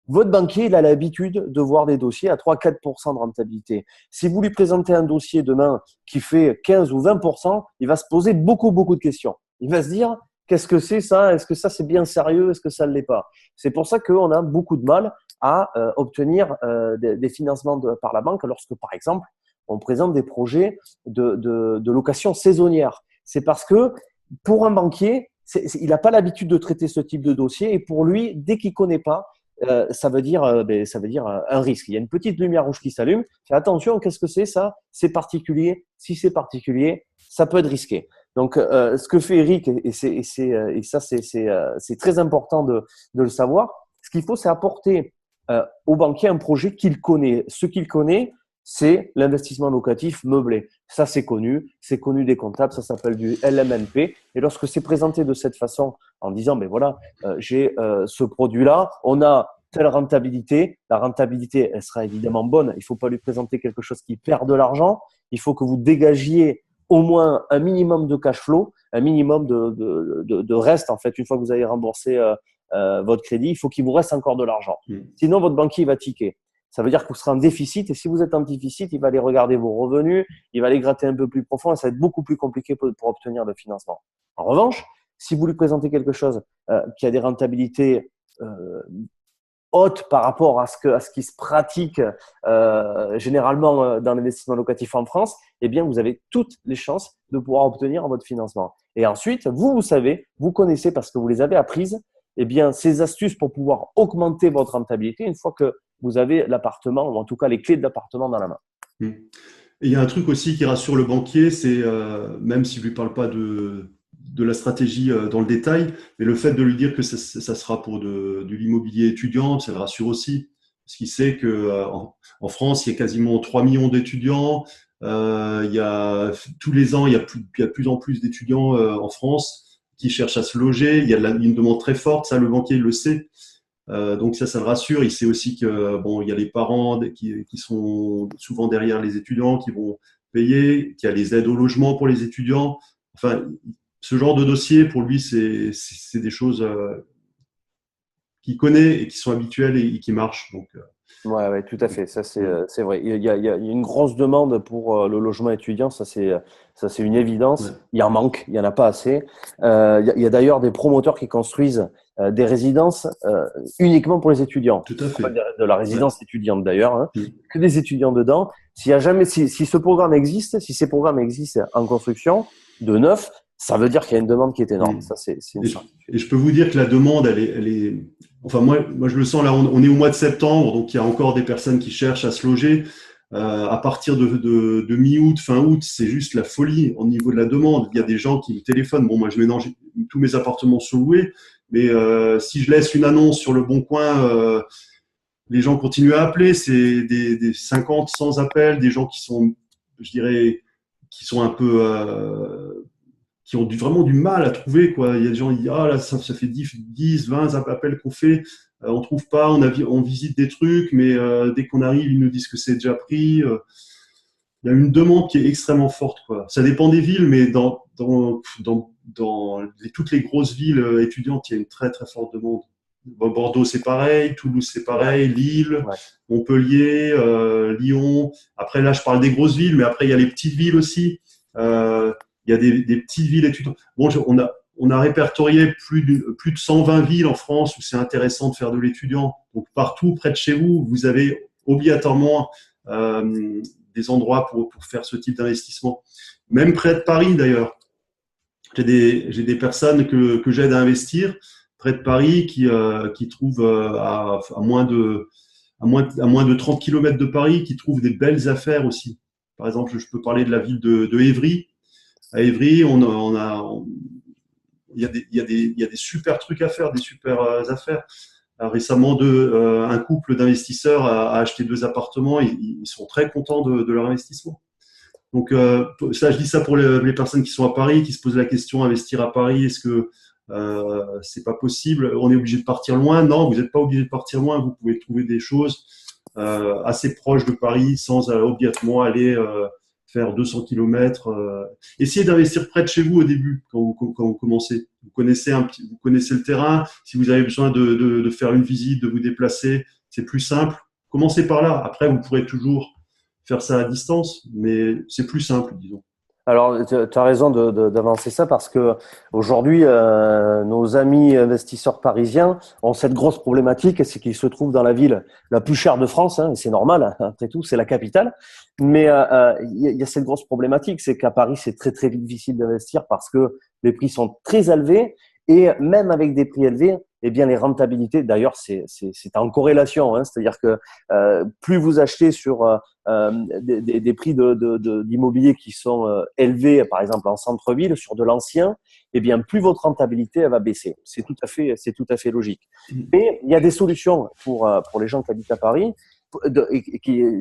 Votre banquier, il a l'habitude de voir des dossiers à 3-4% de rentabilité. Si vous lui présentez un dossier demain qui fait 15 ou 20%, il va se poser beaucoup, beaucoup de questions. Il va se dire, qu'est-ce que c'est ça? Est-ce que ça, c'est bien sérieux? Est-ce que ça ne l'est pas? C'est pour ça qu'on a beaucoup de mal à obtenir des financements par la banque lorsque, par exemple, on présente des projets de location saisonnière. C'est parce que pour un banquier, il n'a pas l'habitude de traiter ce type de dossier, et pour lui, dès qu'il ne connaît pas, ça veut dire un risque. Il y a une petite lumière rouge qui s'allume. Fais attention, qu'est-ce que c'est ça? C'est particulier. Si c'est particulier, ça peut être risqué. Donc, ce que fait Eric, et ça, c'est très important de le savoir. Ce qu'il faut, c'est apporter au banquier un projet qu'il connaît. Ce qu'il connaît, c'est l'investissement locatif meublé. Ça, c'est connu des comptables, ça s'appelle du LMNP. Et lorsque c'est présenté de cette façon, en disant, ben voilà, j'ai ce produit-là, on a telle rentabilité. La rentabilité, elle sera évidemment bonne. Il ne faut pas lui présenter quelque chose qui perd de l'argent. Il faut que vous dégagiez au moins un minimum de cash flow, un minimum de reste, en fait, une fois que vous avez remboursé votre crédit, il faut qu'il vous reste encore de l'argent. Sinon, votre banquier va tiquer. Ça veut dire que vous serez en déficit, et si vous êtes en déficit, il va aller regarder vos revenus, il va aller gratter un peu plus profond, et ça va être beaucoup plus compliqué pour obtenir le financement. En revanche, si vous lui présentez quelque chose qui a des rentabilités hautes par rapport à ce qui se pratique généralement dans l'investissement locatif en France, eh bien, vous avez toutes les chances de pouvoir obtenir votre financement. Et ensuite, vous savez, vous connaissez, parce que vous les avez apprises, eh bien, ces astuces pour pouvoir augmenter votre rentabilité une fois que vous avez l'appartement, ou en tout cas les clés de l'appartement dans la main. Mm. Et il y a un truc aussi qui rassure le banquier, c'est même s'il ne lui parle pas de la stratégie dans le détail, mais le fait de lui dire que ça sera pour de l'immobilier étudiant, ça le rassure aussi. Parce qu'il sait qu'en France, il y a quasiment 3 millions d'étudiants. Il y a, tous les ans, il y a de plus en plus d'étudiants en France. qui cherchent à se loger. Il y a une demande très forte, ça le banquier le sait. Donc ça le rassure. Il sait aussi que bon, il y a les parents qui sont souvent derrière les étudiants, qui vont payer, qu'il y a les aides au logement pour les étudiants. Enfin, ce genre de dossier, pour lui, c'est des choses qu'il connaît et qui sont habituelles et qui marchent. Donc, Ouais, ouais, tout à fait. Ça, c'est vrai. Il y a une grosse demande pour le logement étudiant. Ça, c'est une ouais, évidence. Il y en manque. Il y en a pas assez. Il y a d'ailleurs des promoteurs qui construisent des résidences uniquement pour les étudiants. tout à Pas fait. de la Ouais. résidence étudiante d'ailleurs, hein. Mm. Que des étudiants dedans. S'il y a jamais, si ce programme existe, si ces programmes existent en construction de neuf, ça veut dire qu'il y a une demande qui est énorme. Mm. Ça, c'est une Et je, certitude. et je peux vous dire que la demande, elle est. Enfin, moi, je le sens là. On est au mois de septembre, donc il y a encore des personnes qui cherchent à se loger. À partir de mi-août, fin août, c'est juste la folie au niveau de la demande. Il y a des gens qui me téléphonent. Bon, moi, je mélange tous mes appartements sont loués, mais si je laisse une annonce sur le Bon Coin, les gens continuent à appeler. C'est des 50, 100 appels, des gens qui sont, je dirais, qui sont un peu qui ont vraiment du mal à trouver, quoi. Il y a des gens qui disent, ah là, ça fait 10 20 appels qu'on fait, on trouve pas, on visite des trucs, mais dès qu'on arrive, ils nous disent que c'est déjà pris. Il y a une demande qui est extrêmement forte, quoi. Ça dépend des villes, mais dans toutes les grosses villes étudiantes, il y a une très, très forte demande. Bon, Bordeaux, c'est pareil, Toulouse, c'est Ouais, pareil, Lille, ouais. Montpellier, Lyon. Après, là, je parle des grosses villes, mais après, il y a les petites villes aussi. Il y a des petites villes étudiantes. Bon, on a répertorié plus de 120 villes en France où c'est intéressant de faire de l'étudiant. Donc, partout, près de chez vous, vous avez obligatoirement des endroits pour faire ce type d'investissement. Même près de Paris, d'ailleurs. J'ai des personnes que j'aide à investir près de Paris qui trouvent à moins de 30 kilomètres de Paris, qui trouvent des belles affaires aussi. Par exemple, je peux parler de la ville de Évry. À Évry, il y a des super trucs à faire, des super affaires. Récemment, un couple d'investisseurs a acheté 2 appartements. Ils sont très contents de leur investissement. Donc, ça, je dis ça pour les personnes qui sont à Paris, qui se posent la question, investir à Paris, est-ce que c'est pas possible? On est obligé de partir loin? Non, vous n'êtes pas obligé de partir loin. Vous pouvez trouver des choses assez proches de Paris sans obligatoirement aller faire 200 kilomètres. Essayez d'investir près de chez vous au début, quand vous commencez. Vous connaissez le terrain. Si vous avez besoin de faire une visite, de vous déplacer, c'est plus simple. Commencez par là. Après, vous pourrez toujours faire ça à distance, mais c'est plus simple, disons. Alors, tu as raison d'avancer ça parce que aujourd'hui, nos amis investisseurs parisiens ont cette grosse problématique, c'est qu'ils se trouvent dans la ville la plus chère de France, hein, et c'est normal, hein, après tout, c'est la capitale. Mais il y a cette grosse problématique, c'est qu'à Paris, c'est très très difficile d'investir parce que les prix sont très élevés et même avec des prix élevés, eh bien les rentabilités, d'ailleurs, c'est en corrélation, hein, c'est-à-dire que plus vous achetez sur des prix d'immobilier qui sont élevés, par exemple en centre-ville, sur de l'ancien, eh bien, plus votre rentabilité elle va baisser. C'est tout à fait logique. Mais il y a des solutions pour les gens qui habitent à Paris.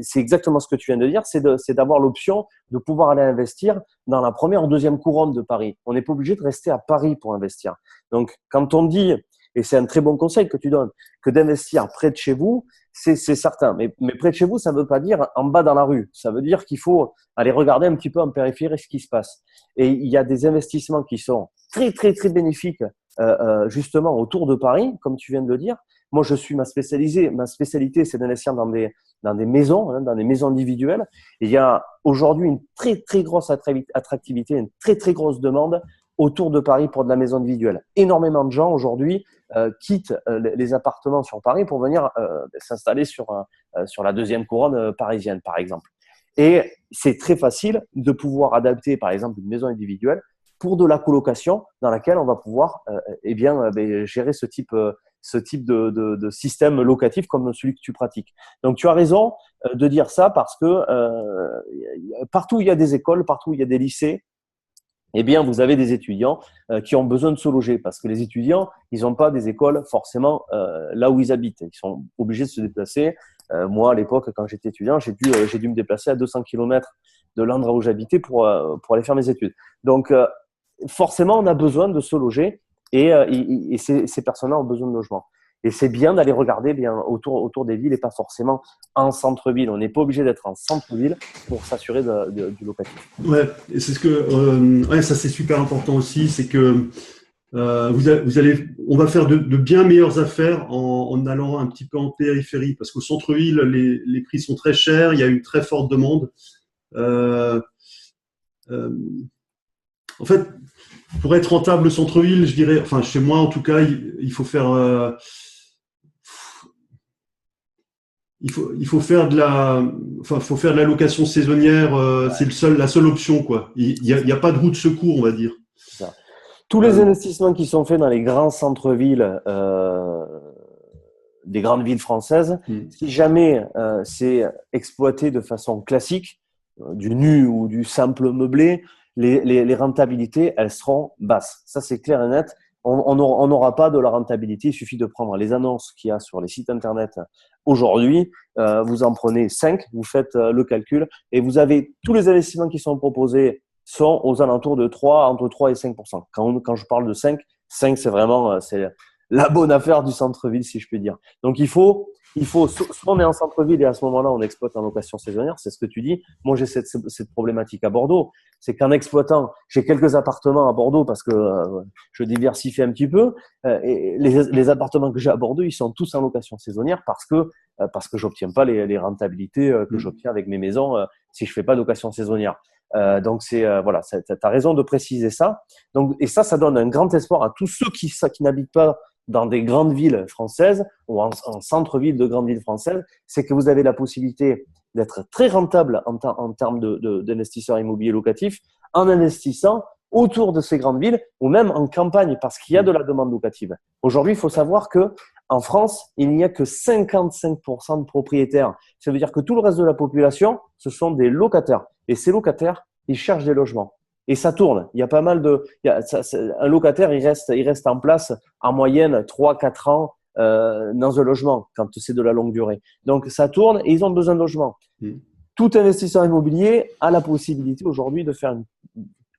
C'est exactement ce que tu viens de dire, c'est d'avoir l'option de pouvoir aller investir dans la première ou deuxième couronne de Paris. On n'est pas obligé de rester à Paris pour investir. Donc, quand on dit, et c'est un très bon conseil que tu donnes, que d'investir près de chez vous, c'est certain. Mais près de chez vous, ça ne veut pas dire en bas dans la rue. Ça veut dire qu'il faut aller regarder un petit peu en périphérie ce qui se passe. Et il y a des investissements qui sont très, très, très bénéfiques justement autour de Paris, comme tu viens de le dire. Moi, ma spécialité, c'est d'investir dans des maisons, hein, dans des maisons individuelles. Et il y a aujourd'hui une très, très grosse attractivité, une très, très grosse demande autour de Paris pour de la maison individuelle. Énormément de gens aujourd'hui quittent les appartements sur Paris pour venir s'installer sur la deuxième couronne parisienne, par exemple. Et c'est très facile de pouvoir adapter, par exemple, une maison individuelle pour de la colocation dans laquelle on va pouvoir gérer ce type de système locatif comme celui que tu pratiques. Donc, tu as raison de dire ça parce que partout où il y a des écoles, partout où il y a des lycées, eh bien, vous avez des étudiants qui ont besoin de se loger parce que les étudiants, ils n'ont pas des écoles forcément là où ils habitent. Ils sont obligés de se déplacer. Moi, à l'époque, quand j'étais étudiant, j'ai dû me déplacer à 200 kilomètres de l'endroit où j'habitais pour aller faire mes études. Donc, forcément, on a besoin de se loger et ces personnes-là ont besoin de logement. Et c'est bien d'aller regarder bien autour des villes et pas forcément en centre-ville. On n'est pas obligé d'être en centre-ville pour s'assurer du locatif. Ouais, et c'est ce que, ouais, ça c'est super important aussi, c'est que on va faire de bien meilleures affaires en allant un petit peu en périphérie, parce qu'au centre-ville, les prix sont très chers, il y a une très forte demande. Euh, euh, En fait, pour être rentable au centre-ville, je dirais, enfin chez moi en tout cas, il faut faire, il faut faire de la, enfin faut faire de la location saisonnière. C'est la seule option quoi. Il y a pas de roue de secours, on va dire. Tous les investissements qui sont faits dans les grands centres-villes des grandes villes françaises, si jamais c'est exploité de façon classique, du nu ou du simple meublé, les rentabilités, elles seront basses. Ça, c'est clair et net. On n'aura pas de la rentabilité. Il suffit de prendre les annonces qu'il y a sur les sites Internet aujourd'hui. Vous en prenez 5, vous faites le calcul et vous avez tous les investissements qui sont proposés sont aux alentours de 3, entre 3 et 5%. Quand je parle de 5 c'est vraiment c'est la bonne affaire du centre-ville, si je puis dire. Donc, soit on est en centre-ville et à ce moment-là, on exploite en location saisonnière, c'est ce que tu dis. Moi, j'ai cette problématique à Bordeaux. C'est qu'en exploitant, j'ai quelques appartements à Bordeaux parce que je diversifie un petit peu. Et les appartements que j'ai à Bordeaux, ils sont tous en location saisonnière parce que j'obtiens pas les rentabilités que j'obtiens avec mes maisons si je fais pas de location saisonnière. Donc voilà, tu as raison de préciser ça. Donc et ça donne un grand espoir à tous ceux qui n'habitent pas dans des grandes villes françaises ou en centre-ville de grandes villes françaises, c'est que vous avez la possibilité d'être très rentable en termes d'investisseurs immobiliers locatifs en investissant autour de ces grandes villes ou même en campagne parce qu'il y a de la demande locative. Aujourd'hui, il faut savoir que en France, il n'y a que 55% de propriétaires. Ça veut dire que tout le reste de la population, ce sont des locataires. Et ces locataires, ils cherchent des logements. Et ça tourne. Il y a pas mal un locataire, il reste en place en moyenne 3-4 ans dans un logement quand c'est de la longue durée. Donc, ça tourne et ils ont besoin de logement. Tout investisseur immobilier a la possibilité aujourd'hui de faire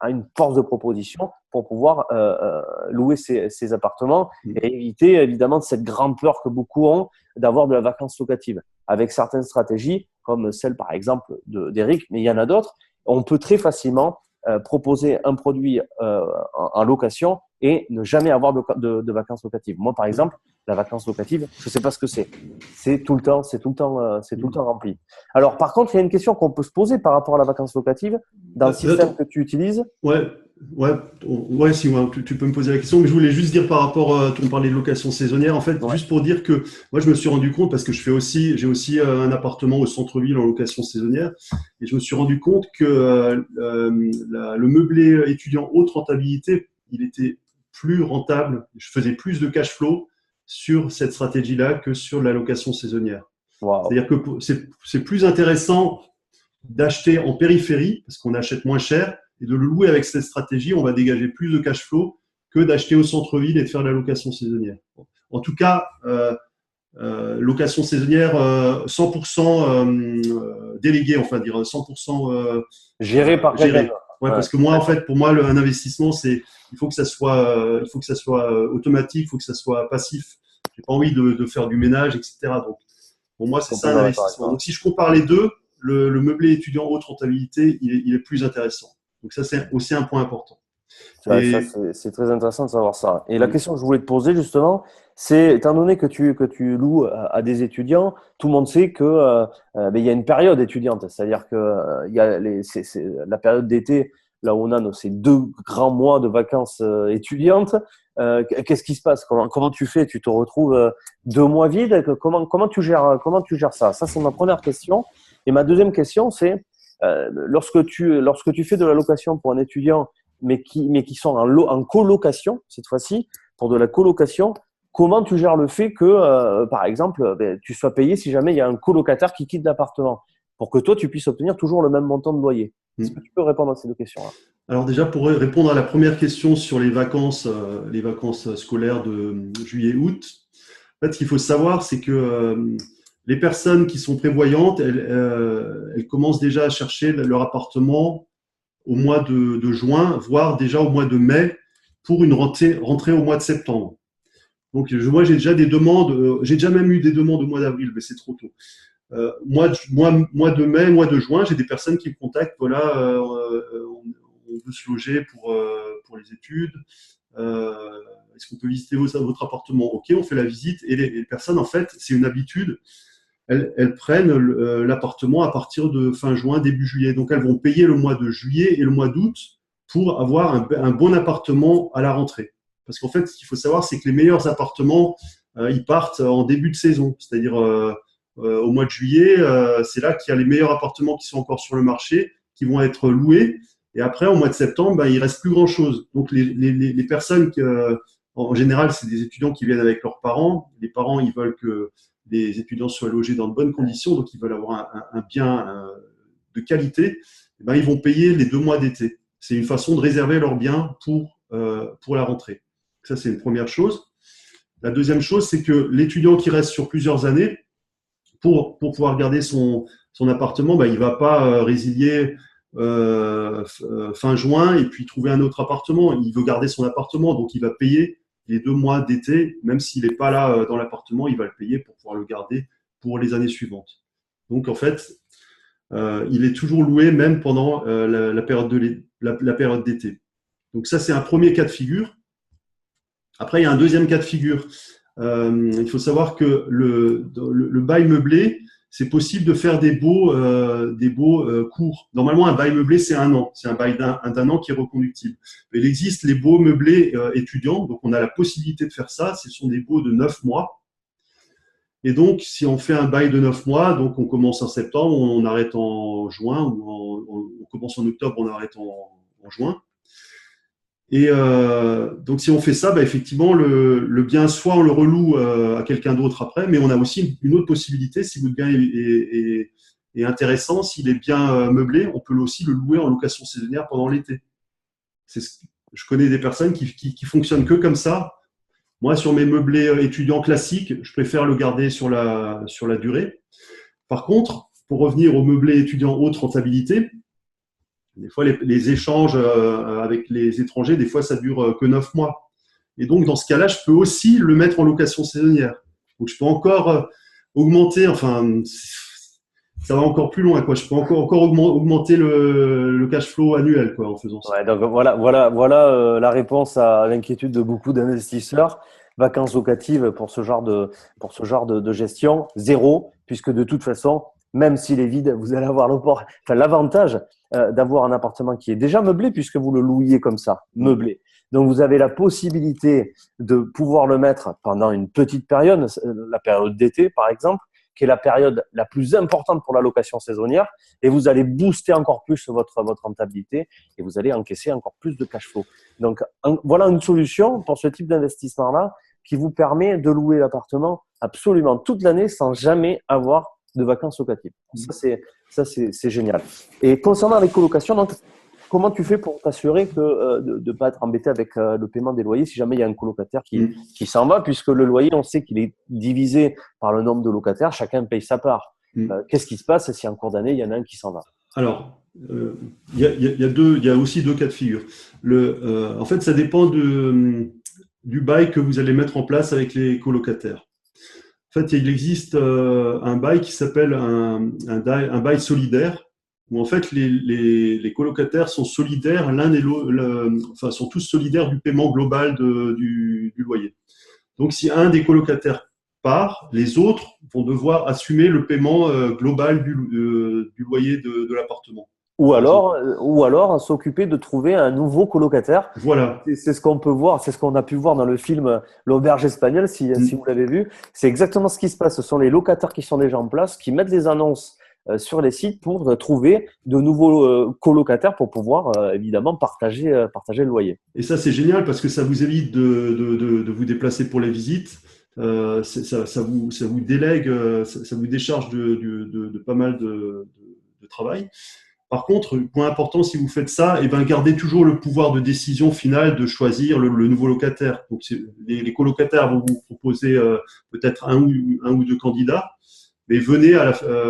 une force de proposition pour pouvoir louer ces appartements et éviter évidemment cette grande peur que beaucoup ont d'avoir de la vacance locative. Avec certaines stratégies, comme celle par exemple d'Eric, mais il y en a d'autres, on peut très facilement proposer un produit en location et ne jamais avoir de vacances locatives. Moi, par exemple, la vacance locative, je ne sais pas ce que c'est. C'est tout le temps rempli. Alors, par contre, il y a une question qu'on peut se poser par rapport à la vacance locative dans le système que tu utilises. Si tu peux me poser la question, mais je voulais juste dire par rapport, on parlait de location saisonnière, en fait, juste pour dire que moi je me suis rendu compte parce que j'ai aussi un appartement au centre-ville en location saisonnière, et je me suis rendu compte que le meublé étudiant haute rentabilité, il était plus rentable, je faisais plus de cash flow sur cette stratégie-là que sur la location saisonnière. Wow. C'est-à-dire que c'est plus intéressant d'acheter en périphérie parce qu'on achète moins cher. Et de le louer avec cette stratégie, on va dégager plus de cash flow que d'acheter au centre-ville et de faire de la location saisonnière. En tout cas, location saisonnière 100% déléguée, enfin dire 100% géré par quelqu'un. Parce que moi, en fait, pour moi, un investissement, il faut que ça soit automatique, il faut que ça soit passif. J'ai pas envie de faire du ménage, etc. Donc, pour moi, c'est ça un investissement. Donc, si je compare les deux, le meublé étudiant haute rentabilité, il est plus intéressant. Donc ça, c'est aussi un point important. C'est très intéressant de savoir ça. Et la question que je voulais te poser justement, c'est, étant donné que tu loues à des étudiants, tout le monde sait que il y a une période étudiante, c'est-à-dire que il y a la période d'été, là où on a ces 2 grands mois de vacances étudiantes. Qu'est-ce qui se passe? Comment tu fais? Tu te retrouves 2 mois vides? Comment tu gères ça? Ça, c'est ma première question. Et ma deuxième question, c'est lorsque tu fais de la location pour un étudiant, mais qui sont en colocation cette fois-ci, pour de la colocation, comment tu gères le fait que, par exemple, tu sois payé si jamais il y a un colocataire qui quitte l'appartement, pour que toi tu puisses obtenir toujours le même montant de loyer? Est-ce que tu peux répondre à ces 2 questions-là? Alors déjà, pour répondre à la première question sur les vacances scolaires de juillet-août, en fait, ce qu'il faut savoir, c'est que les personnes qui sont prévoyantes, elles commencent déjà à chercher leur appartement au mois de juin, voire déjà au mois de mai, pour une rentrée au mois de septembre. Donc, moi, j'ai déjà des demandes, j'ai déjà même eu des demandes au mois d'avril, mais c'est trop tôt. Mois de mai, mois de juin, j'ai des personnes qui me contactent, voilà, on veut se loger pour les études, est-ce qu'on peut visiter votre appartement? Ok, on fait la visite, et les personnes, en fait, c'est une habitude, elles prennent l'appartement à partir de fin juin, début juillet. Donc, elles vont payer le mois de juillet et le mois d'août pour avoir un bon appartement à la rentrée. Parce qu'en fait, ce qu'il faut savoir, c'est que les meilleurs appartements, ils partent en début de saison. C'est-à-dire au mois de juillet, c'est là qu'il y a les meilleurs appartements qui sont encore sur le marché, qui vont être loués. Et après, au mois de septembre, il ne reste plus grand-chose. Donc, les personnes, en général, c'est des étudiants qui viennent avec leurs parents. Les parents, ils veulent que les étudiants soient logés dans de bonnes conditions, donc ils veulent avoir un bien de qualité. Ils vont payer les 2 mois d'été. C'est une façon de réserver leurs biens pour la rentrée. Ça, c'est une première chose. La deuxième chose, c'est que l'étudiant qui reste sur plusieurs années, pour pouvoir garder son appartement, il ne va pas résilier fin juin et puis trouver un autre appartement. Il veut garder son appartement, donc il va payer les 2 mois d'été, même s'il n'est pas là dans l'appartement, il va le payer pour pouvoir le garder pour les années suivantes. Donc, en fait, il est toujours loué même pendant la période d'été. Donc ça, c'est un premier cas de figure. Après, il y a un deuxième cas de figure. Il faut savoir que le bail meublé, c'est possible de faire des baux courts. Normalement, un bail meublé, c'est 1 an. C'est un bail d'un an qui est reconductible. Mais il existe les baux meublés étudiants. Donc, on a la possibilité de faire ça. Ce sont des baux de 9 mois. Et donc, si on fait un bail de 9 mois, donc on commence en septembre, on arrête en juin, ou on commence en octobre, on arrête en juin. Et donc, si on fait ça, effectivement, le bien, soit on le reloue à quelqu'un d'autre après, mais on a aussi une autre possibilité, si votre bien est intéressant, s'il est bien meublé, on peut aussi le louer en location saisonnière pendant l'été. Je connais des personnes qui fonctionnent que comme ça. Moi, sur mes meublés étudiants classiques, je préfère le garder sur la durée. Par contre, pour revenir aux meublés étudiants haute rentabilité, des fois, les échanges avec les étrangers, des fois, ça dure que 9 mois. Et donc, dans ce cas-là, je peux aussi le mettre en location saisonnière. Donc, je peux encore augmenter, enfin, ça va encore plus loin, quoi. Je peux encore augmenter le cash flow annuel, quoi, en faisant ça. Ouais, donc voilà la réponse à l'inquiétude de beaucoup d'investisseurs. Vacances locatives pour ce genre de gestion, zéro, puisque de toute façon, même s'il est vide, vous allez avoir l'avantage d'avoir un appartement qui est déjà meublé, puisque vous le louiez comme ça, meublé. Donc, vous avez la possibilité de pouvoir le mettre pendant une petite période, la période d'été, par exemple, qui est la période la plus importante pour la location saisonnière, et vous allez booster encore plus votre rentabilité et vous allez encaisser encore plus de cash flow. Donc, voilà une solution pour ce type d'investissement-là qui vous permet de louer l'appartement absolument toute l'année sans jamais avoir de vacances locatives. Ça, c'est génial. Et concernant les colocations, donc, comment tu fais pour t'assurer que de ne pas être embêté avec le paiement des loyers si jamais il y a un colocataire qui s'en va, puisque le loyer, on sait qu'il est divisé par le nombre de locataires, chacun paye sa part. Qu'est-ce qui se passe si en cours d'année, il y en a un qui s'en va? Alors, il y a aussi 2 cas de figure. En fait, ça dépend du bail que vous allez mettre en place avec les colocataires. En fait, il existe un bail qui s'appelle un bail solidaire, où en fait les colocataires sont solidaires l'un et l'autre, enfin sont tous solidaires du paiement global du loyer. Donc, si un des colocataires part, les autres vont devoir assumer le paiement global du loyer de l'appartement. Ou alors s'occuper de trouver un nouveau colocataire. Voilà. C'est ce qu'on peut voir, c'est ce qu'on a pu voir dans le film L'Auberge espagnole, si vous l'avez vu. C'est exactement ce qui se passe. Ce sont les locataires qui sont déjà en place, qui mettent des annonces sur les sites pour trouver de nouveaux colocataires pour pouvoir évidemment partager le loyer. Et ça, c'est génial parce que ça vous évite de vous déplacer pour les visites. Ça vous délègue, ça vous décharge de pas mal de travail. Par contre, point important, si vous faites ça, gardez toujours le pouvoir de décision finale de choisir le nouveau locataire. Donc, les colocataires vont vous proposer peut-être un ou 2 candidats, mais venez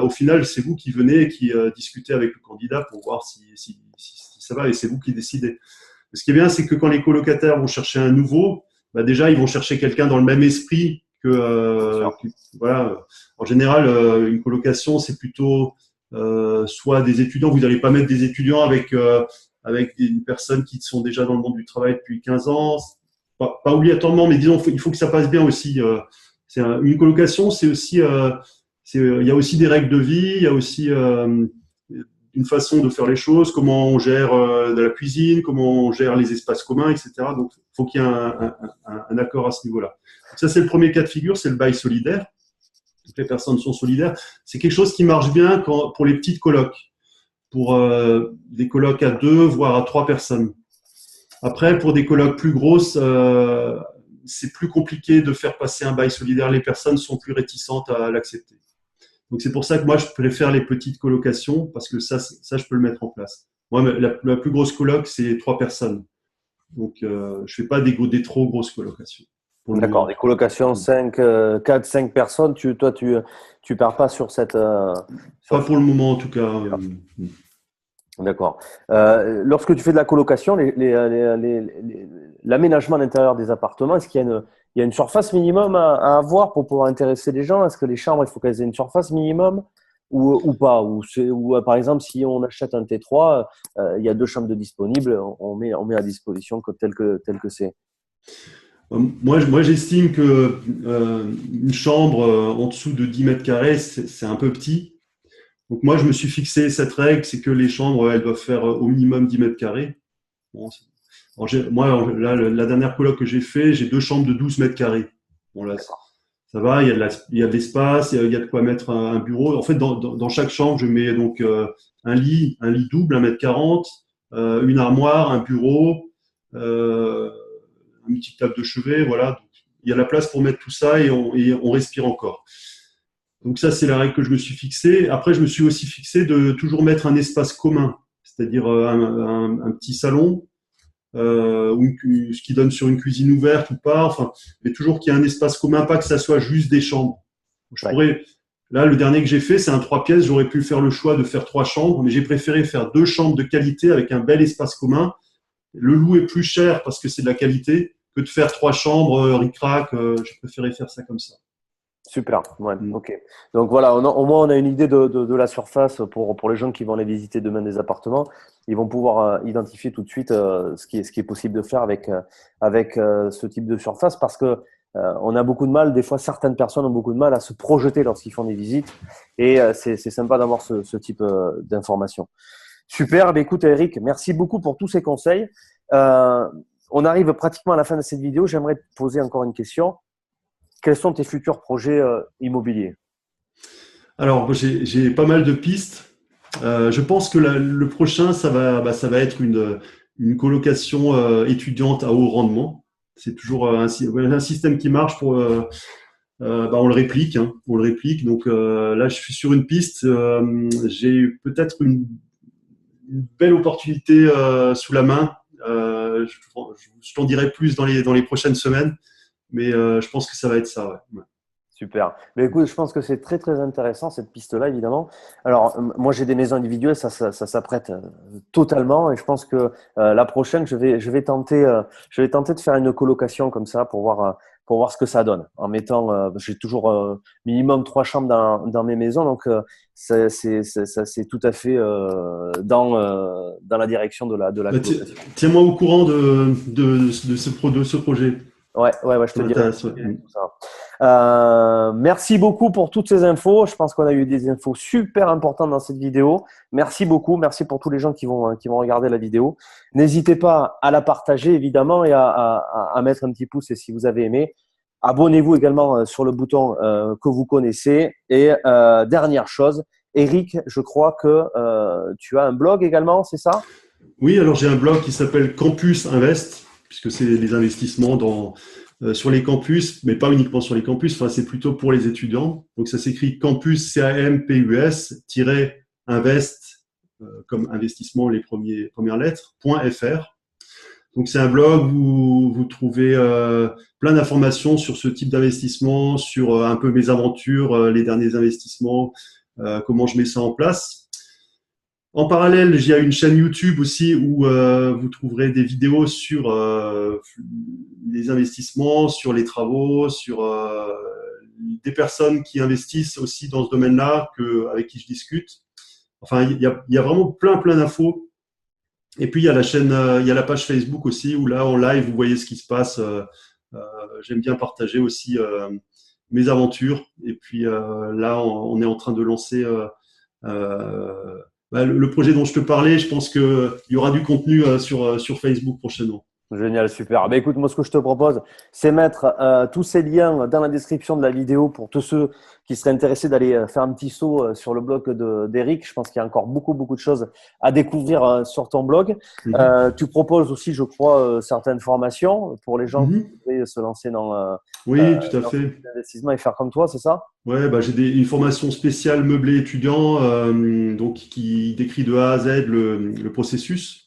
au final, c'est vous qui venez et qui discutez avec le candidat pour voir s'il si ça va, et c'est vous qui décidez. Ce qui est bien, c'est que quand les colocataires vont chercher un nouveau, bah déjà, ils vont chercher quelqu'un dans le même esprit voilà. En général, une colocation, c'est plutôt soit des étudiants. Vous n'allez pas mettre des étudiants avec des personnes qui sont déjà dans le monde du travail depuis 15 ans. Pas obligatoirement, mais disons, il faut que ça passe bien aussi. Une colocation, c'est aussi, il y a aussi des règles de vie, il y a aussi une façon de faire les choses, comment on gère de la cuisine, comment on gère les espaces communs, etc. Donc, il faut qu'il y ait un accord à ce niveau-là. Ça, c'est le premier cas de figure, c'est le bail solidaire. Toutes les personnes sont solidaires. C'est quelque chose qui marche bien pour les petites colocs, pour des colocs à 2, voire à 3 personnes. Après, pour des colocs plus grosses, c'est plus compliqué de faire passer un bail solidaire. Les personnes sont plus réticentes à l'accepter. Donc, c'est pour ça que moi, je préfère les petites colocations parce que ça, je peux le mettre en place. Moi, la plus grosse coloc, c'est 3 personnes. Donc, je ne fais pas des trop grosses colocations. D'accord, des colocations 4, 5 personnes, toi, tu pars pas sur cette… Pas pour le moment, en tout cas. D'accord. Lorsque tu fais de la colocation, l'aménagement à l'intérieur des appartements, est-ce qu'il y a une surface minimum à avoir pour pouvoir intéresser les gens? Est-ce que les chambres, il faut qu'elles aient une surface minimum ou pas? Ou par exemple, si on achète un T3, il y a 2 chambres de disponibles, on met à disposition tel que c'est. Moi, j'estime que une chambre en dessous de 10 mètres carrés, c'est un peu petit. Donc moi, je me suis fixé cette règle, c'est que les chambres, elles doivent faire au minimum 10 mètres carrés. Bon, moi, là, la dernière coloc que j'ai fait, j'ai 2 chambres de 12 mètres carrés. Bon, là, ça va, il y a de l'espace, il y a de quoi mettre un bureau. En fait, dans chaque chambre, je mets donc un lit double, 1,40 m, une armoire, un bureau, une petite table de chevet, voilà. Donc, il y a la place pour mettre tout ça et on respire encore. Donc ça, c'est la règle que je me suis fixée. Après, je me suis aussi fixé de toujours mettre un espace commun, c'est-à-dire un petit salon, ce qui donne sur une cuisine ouverte ou pas, enfin, mais toujours qu'il y ait un espace commun, pas que ça soit juste des chambres. Là, le dernier que j'ai fait, c'est un 3 pièces. J'aurais pu faire le choix de faire 3 chambres, mais j'ai préféré faire 2 chambres de qualité avec un bel espace commun. Le loup est plus cher parce que c'est de la qualité que de faire 3 chambres ric-rac. J'ai préféré faire ça comme ça. Super, ouais, ok. Donc voilà, au moins on a une idée de la surface pour les gens qui vont aller visiter demain des appartements. Ils vont pouvoir identifier tout de suite ce qui est possible de faire avec ce type de surface parce que on a beaucoup de mal, des fois certaines personnes ont beaucoup de mal à se projeter lorsqu'ils font des visites et c'est sympa d'avoir ce type d'informations. Super, bah, écoute Eric, merci beaucoup pour tous ces conseils. On arrive pratiquement à la fin de cette vidéo. J'aimerais te poser encore une question. Quels sont tes futurs projets immobiliers? Alors, j'ai pas mal de pistes. Je pense que le prochain, ça va être une colocation étudiante à haut rendement. C'est toujours un système qui marche on le réplique, hein, on le réplique. Donc là, je suis sur une piste. J'ai peut-être une belle opportunité sous la main. Je t'en dirai plus dans les prochaines semaines, mais je pense que ça va être ça. Ouais. Super. Mais écoute, je pense que c'est très très intéressant cette piste-là, évidemment. Alors, moi j'ai des maisons individuelles, ça s'apprête totalement, et je pense que la prochaine, je vais tenter de faire une colocation comme ça pour voir ce que ça donne. En mettant, j'ai toujours minimum 3 chambres dans mes maisons, donc c'est tout à fait dans la direction de la colocation. Tiens-moi au courant de ce projet. Ouais, je te dirai tout ça. Merci beaucoup pour toutes ces infos. Je pense qu'on a eu des infos super importantes dans cette vidéo. Merci beaucoup. Merci pour tous les gens qui vont regarder la vidéo. N'hésitez pas à la partager, évidemment, et à mettre un petit pouce si vous avez aimé. Abonnez-vous également sur le bouton que vous connaissez. Et dernière chose, Eric, je crois que tu as un blog également, c'est ça? Oui, alors j'ai un blog qui s'appelle Campus Invest, puisque c'est les investissements sur les campus, mais pas uniquement sur les campus, enfin, c'est plutôt pour les étudiants. Donc ça s'écrit campus, CAMPUS, invest, comme investissement, les premières lettres, .fr. Donc c'est un blog où vous trouvez plein d'informations sur ce type d'investissement, sur un peu mes aventures, les derniers investissements, comment je mets ça en place. En parallèle, il y a une chaîne YouTube aussi où vous trouverez des vidéos sur les investissements, sur les travaux, sur des personnes qui investissent aussi dans ce domaine-là avec qui je discute. Enfin, il y a vraiment plein d'infos. Et puis, il y a la chaîne, il y a la page Facebook aussi où là, en live, vous voyez ce qui se passe. J'aime bien partager aussi mes aventures. Et puis là, on est en train de lancer le projet dont je te parlais. Je pense qu'il y aura du contenu sur Facebook prochainement. Génial, super. Écoute, moi, ce que je te propose, c'est mettre tous ces liens dans la description de la vidéo pour tous ceux qui seraient intéressés d'aller faire un petit saut sur le blog d'Eric. Je pense qu'il y a encore beaucoup de choses à découvrir sur ton blog. Tu proposes aussi, je crois, certaines formations pour les gens qui voudraient se lancer oui, tout à fait. l'investissement et faire comme toi, c'est ça? Ouais, j'ai une formation spéciale meublé étudiant, donc qui décrit de A à Z le processus.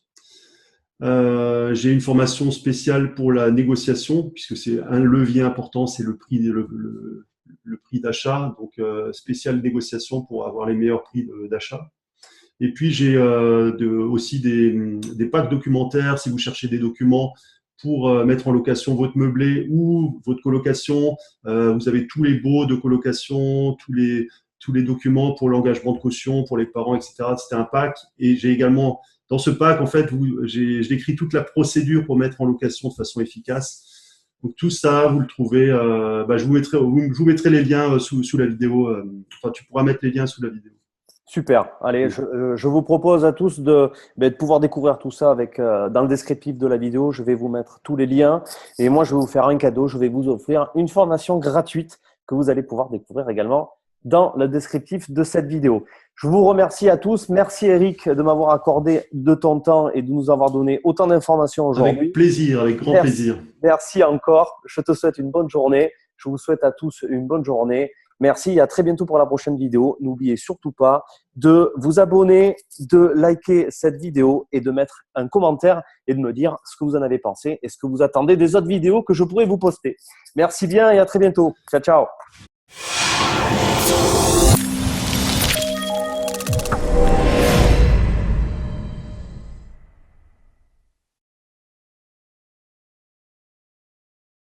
J'ai une formation spéciale pour la négociation, puisque c'est un levier important, c'est le prix, le prix d'achat, donc spéciale négociation pour avoir les meilleurs prix d'achat. Et puis j'ai aussi des packs documentaires, si vous cherchez des documents pour mettre en location votre meublé ou votre colocation. Vous avez tous les baux de colocation, tous les documents pour l'engagement de caution, pour les parents, etc. C'était un pack. Et j'ai également, dans ce pack, en fait, j'ai décrit toute la procédure pour mettre en location de façon efficace. Donc tout ça, vous le trouvez. Je vous mettrai les liens sous la vidéo. Enfin, tu pourras mettre les liens sous la vidéo. Super. Allez, je vous propose à tous de pouvoir découvrir tout ça dans le descriptif de la vidéo. Je vais vous mettre tous les liens et moi, je vais vous faire un cadeau. Je vais vous offrir une formation gratuite que vous allez pouvoir découvrir également dans le descriptif de cette vidéo. Je vous remercie à tous. Merci Eric de m'avoir accordé de ton temps et de nous avoir donné autant d'informations aujourd'hui. Avec plaisir, avec grand plaisir. Merci encore. Je te souhaite une bonne journée. Je vous souhaite à tous une bonne journée. Merci et à très bientôt pour la prochaine vidéo. N'oubliez surtout pas de vous abonner, de liker cette vidéo et de mettre un commentaire et de me dire ce que vous en avez pensé et ce que vous attendez des autres vidéos que je pourrais vous poster. Merci bien et à très bientôt. Ciao, ciao.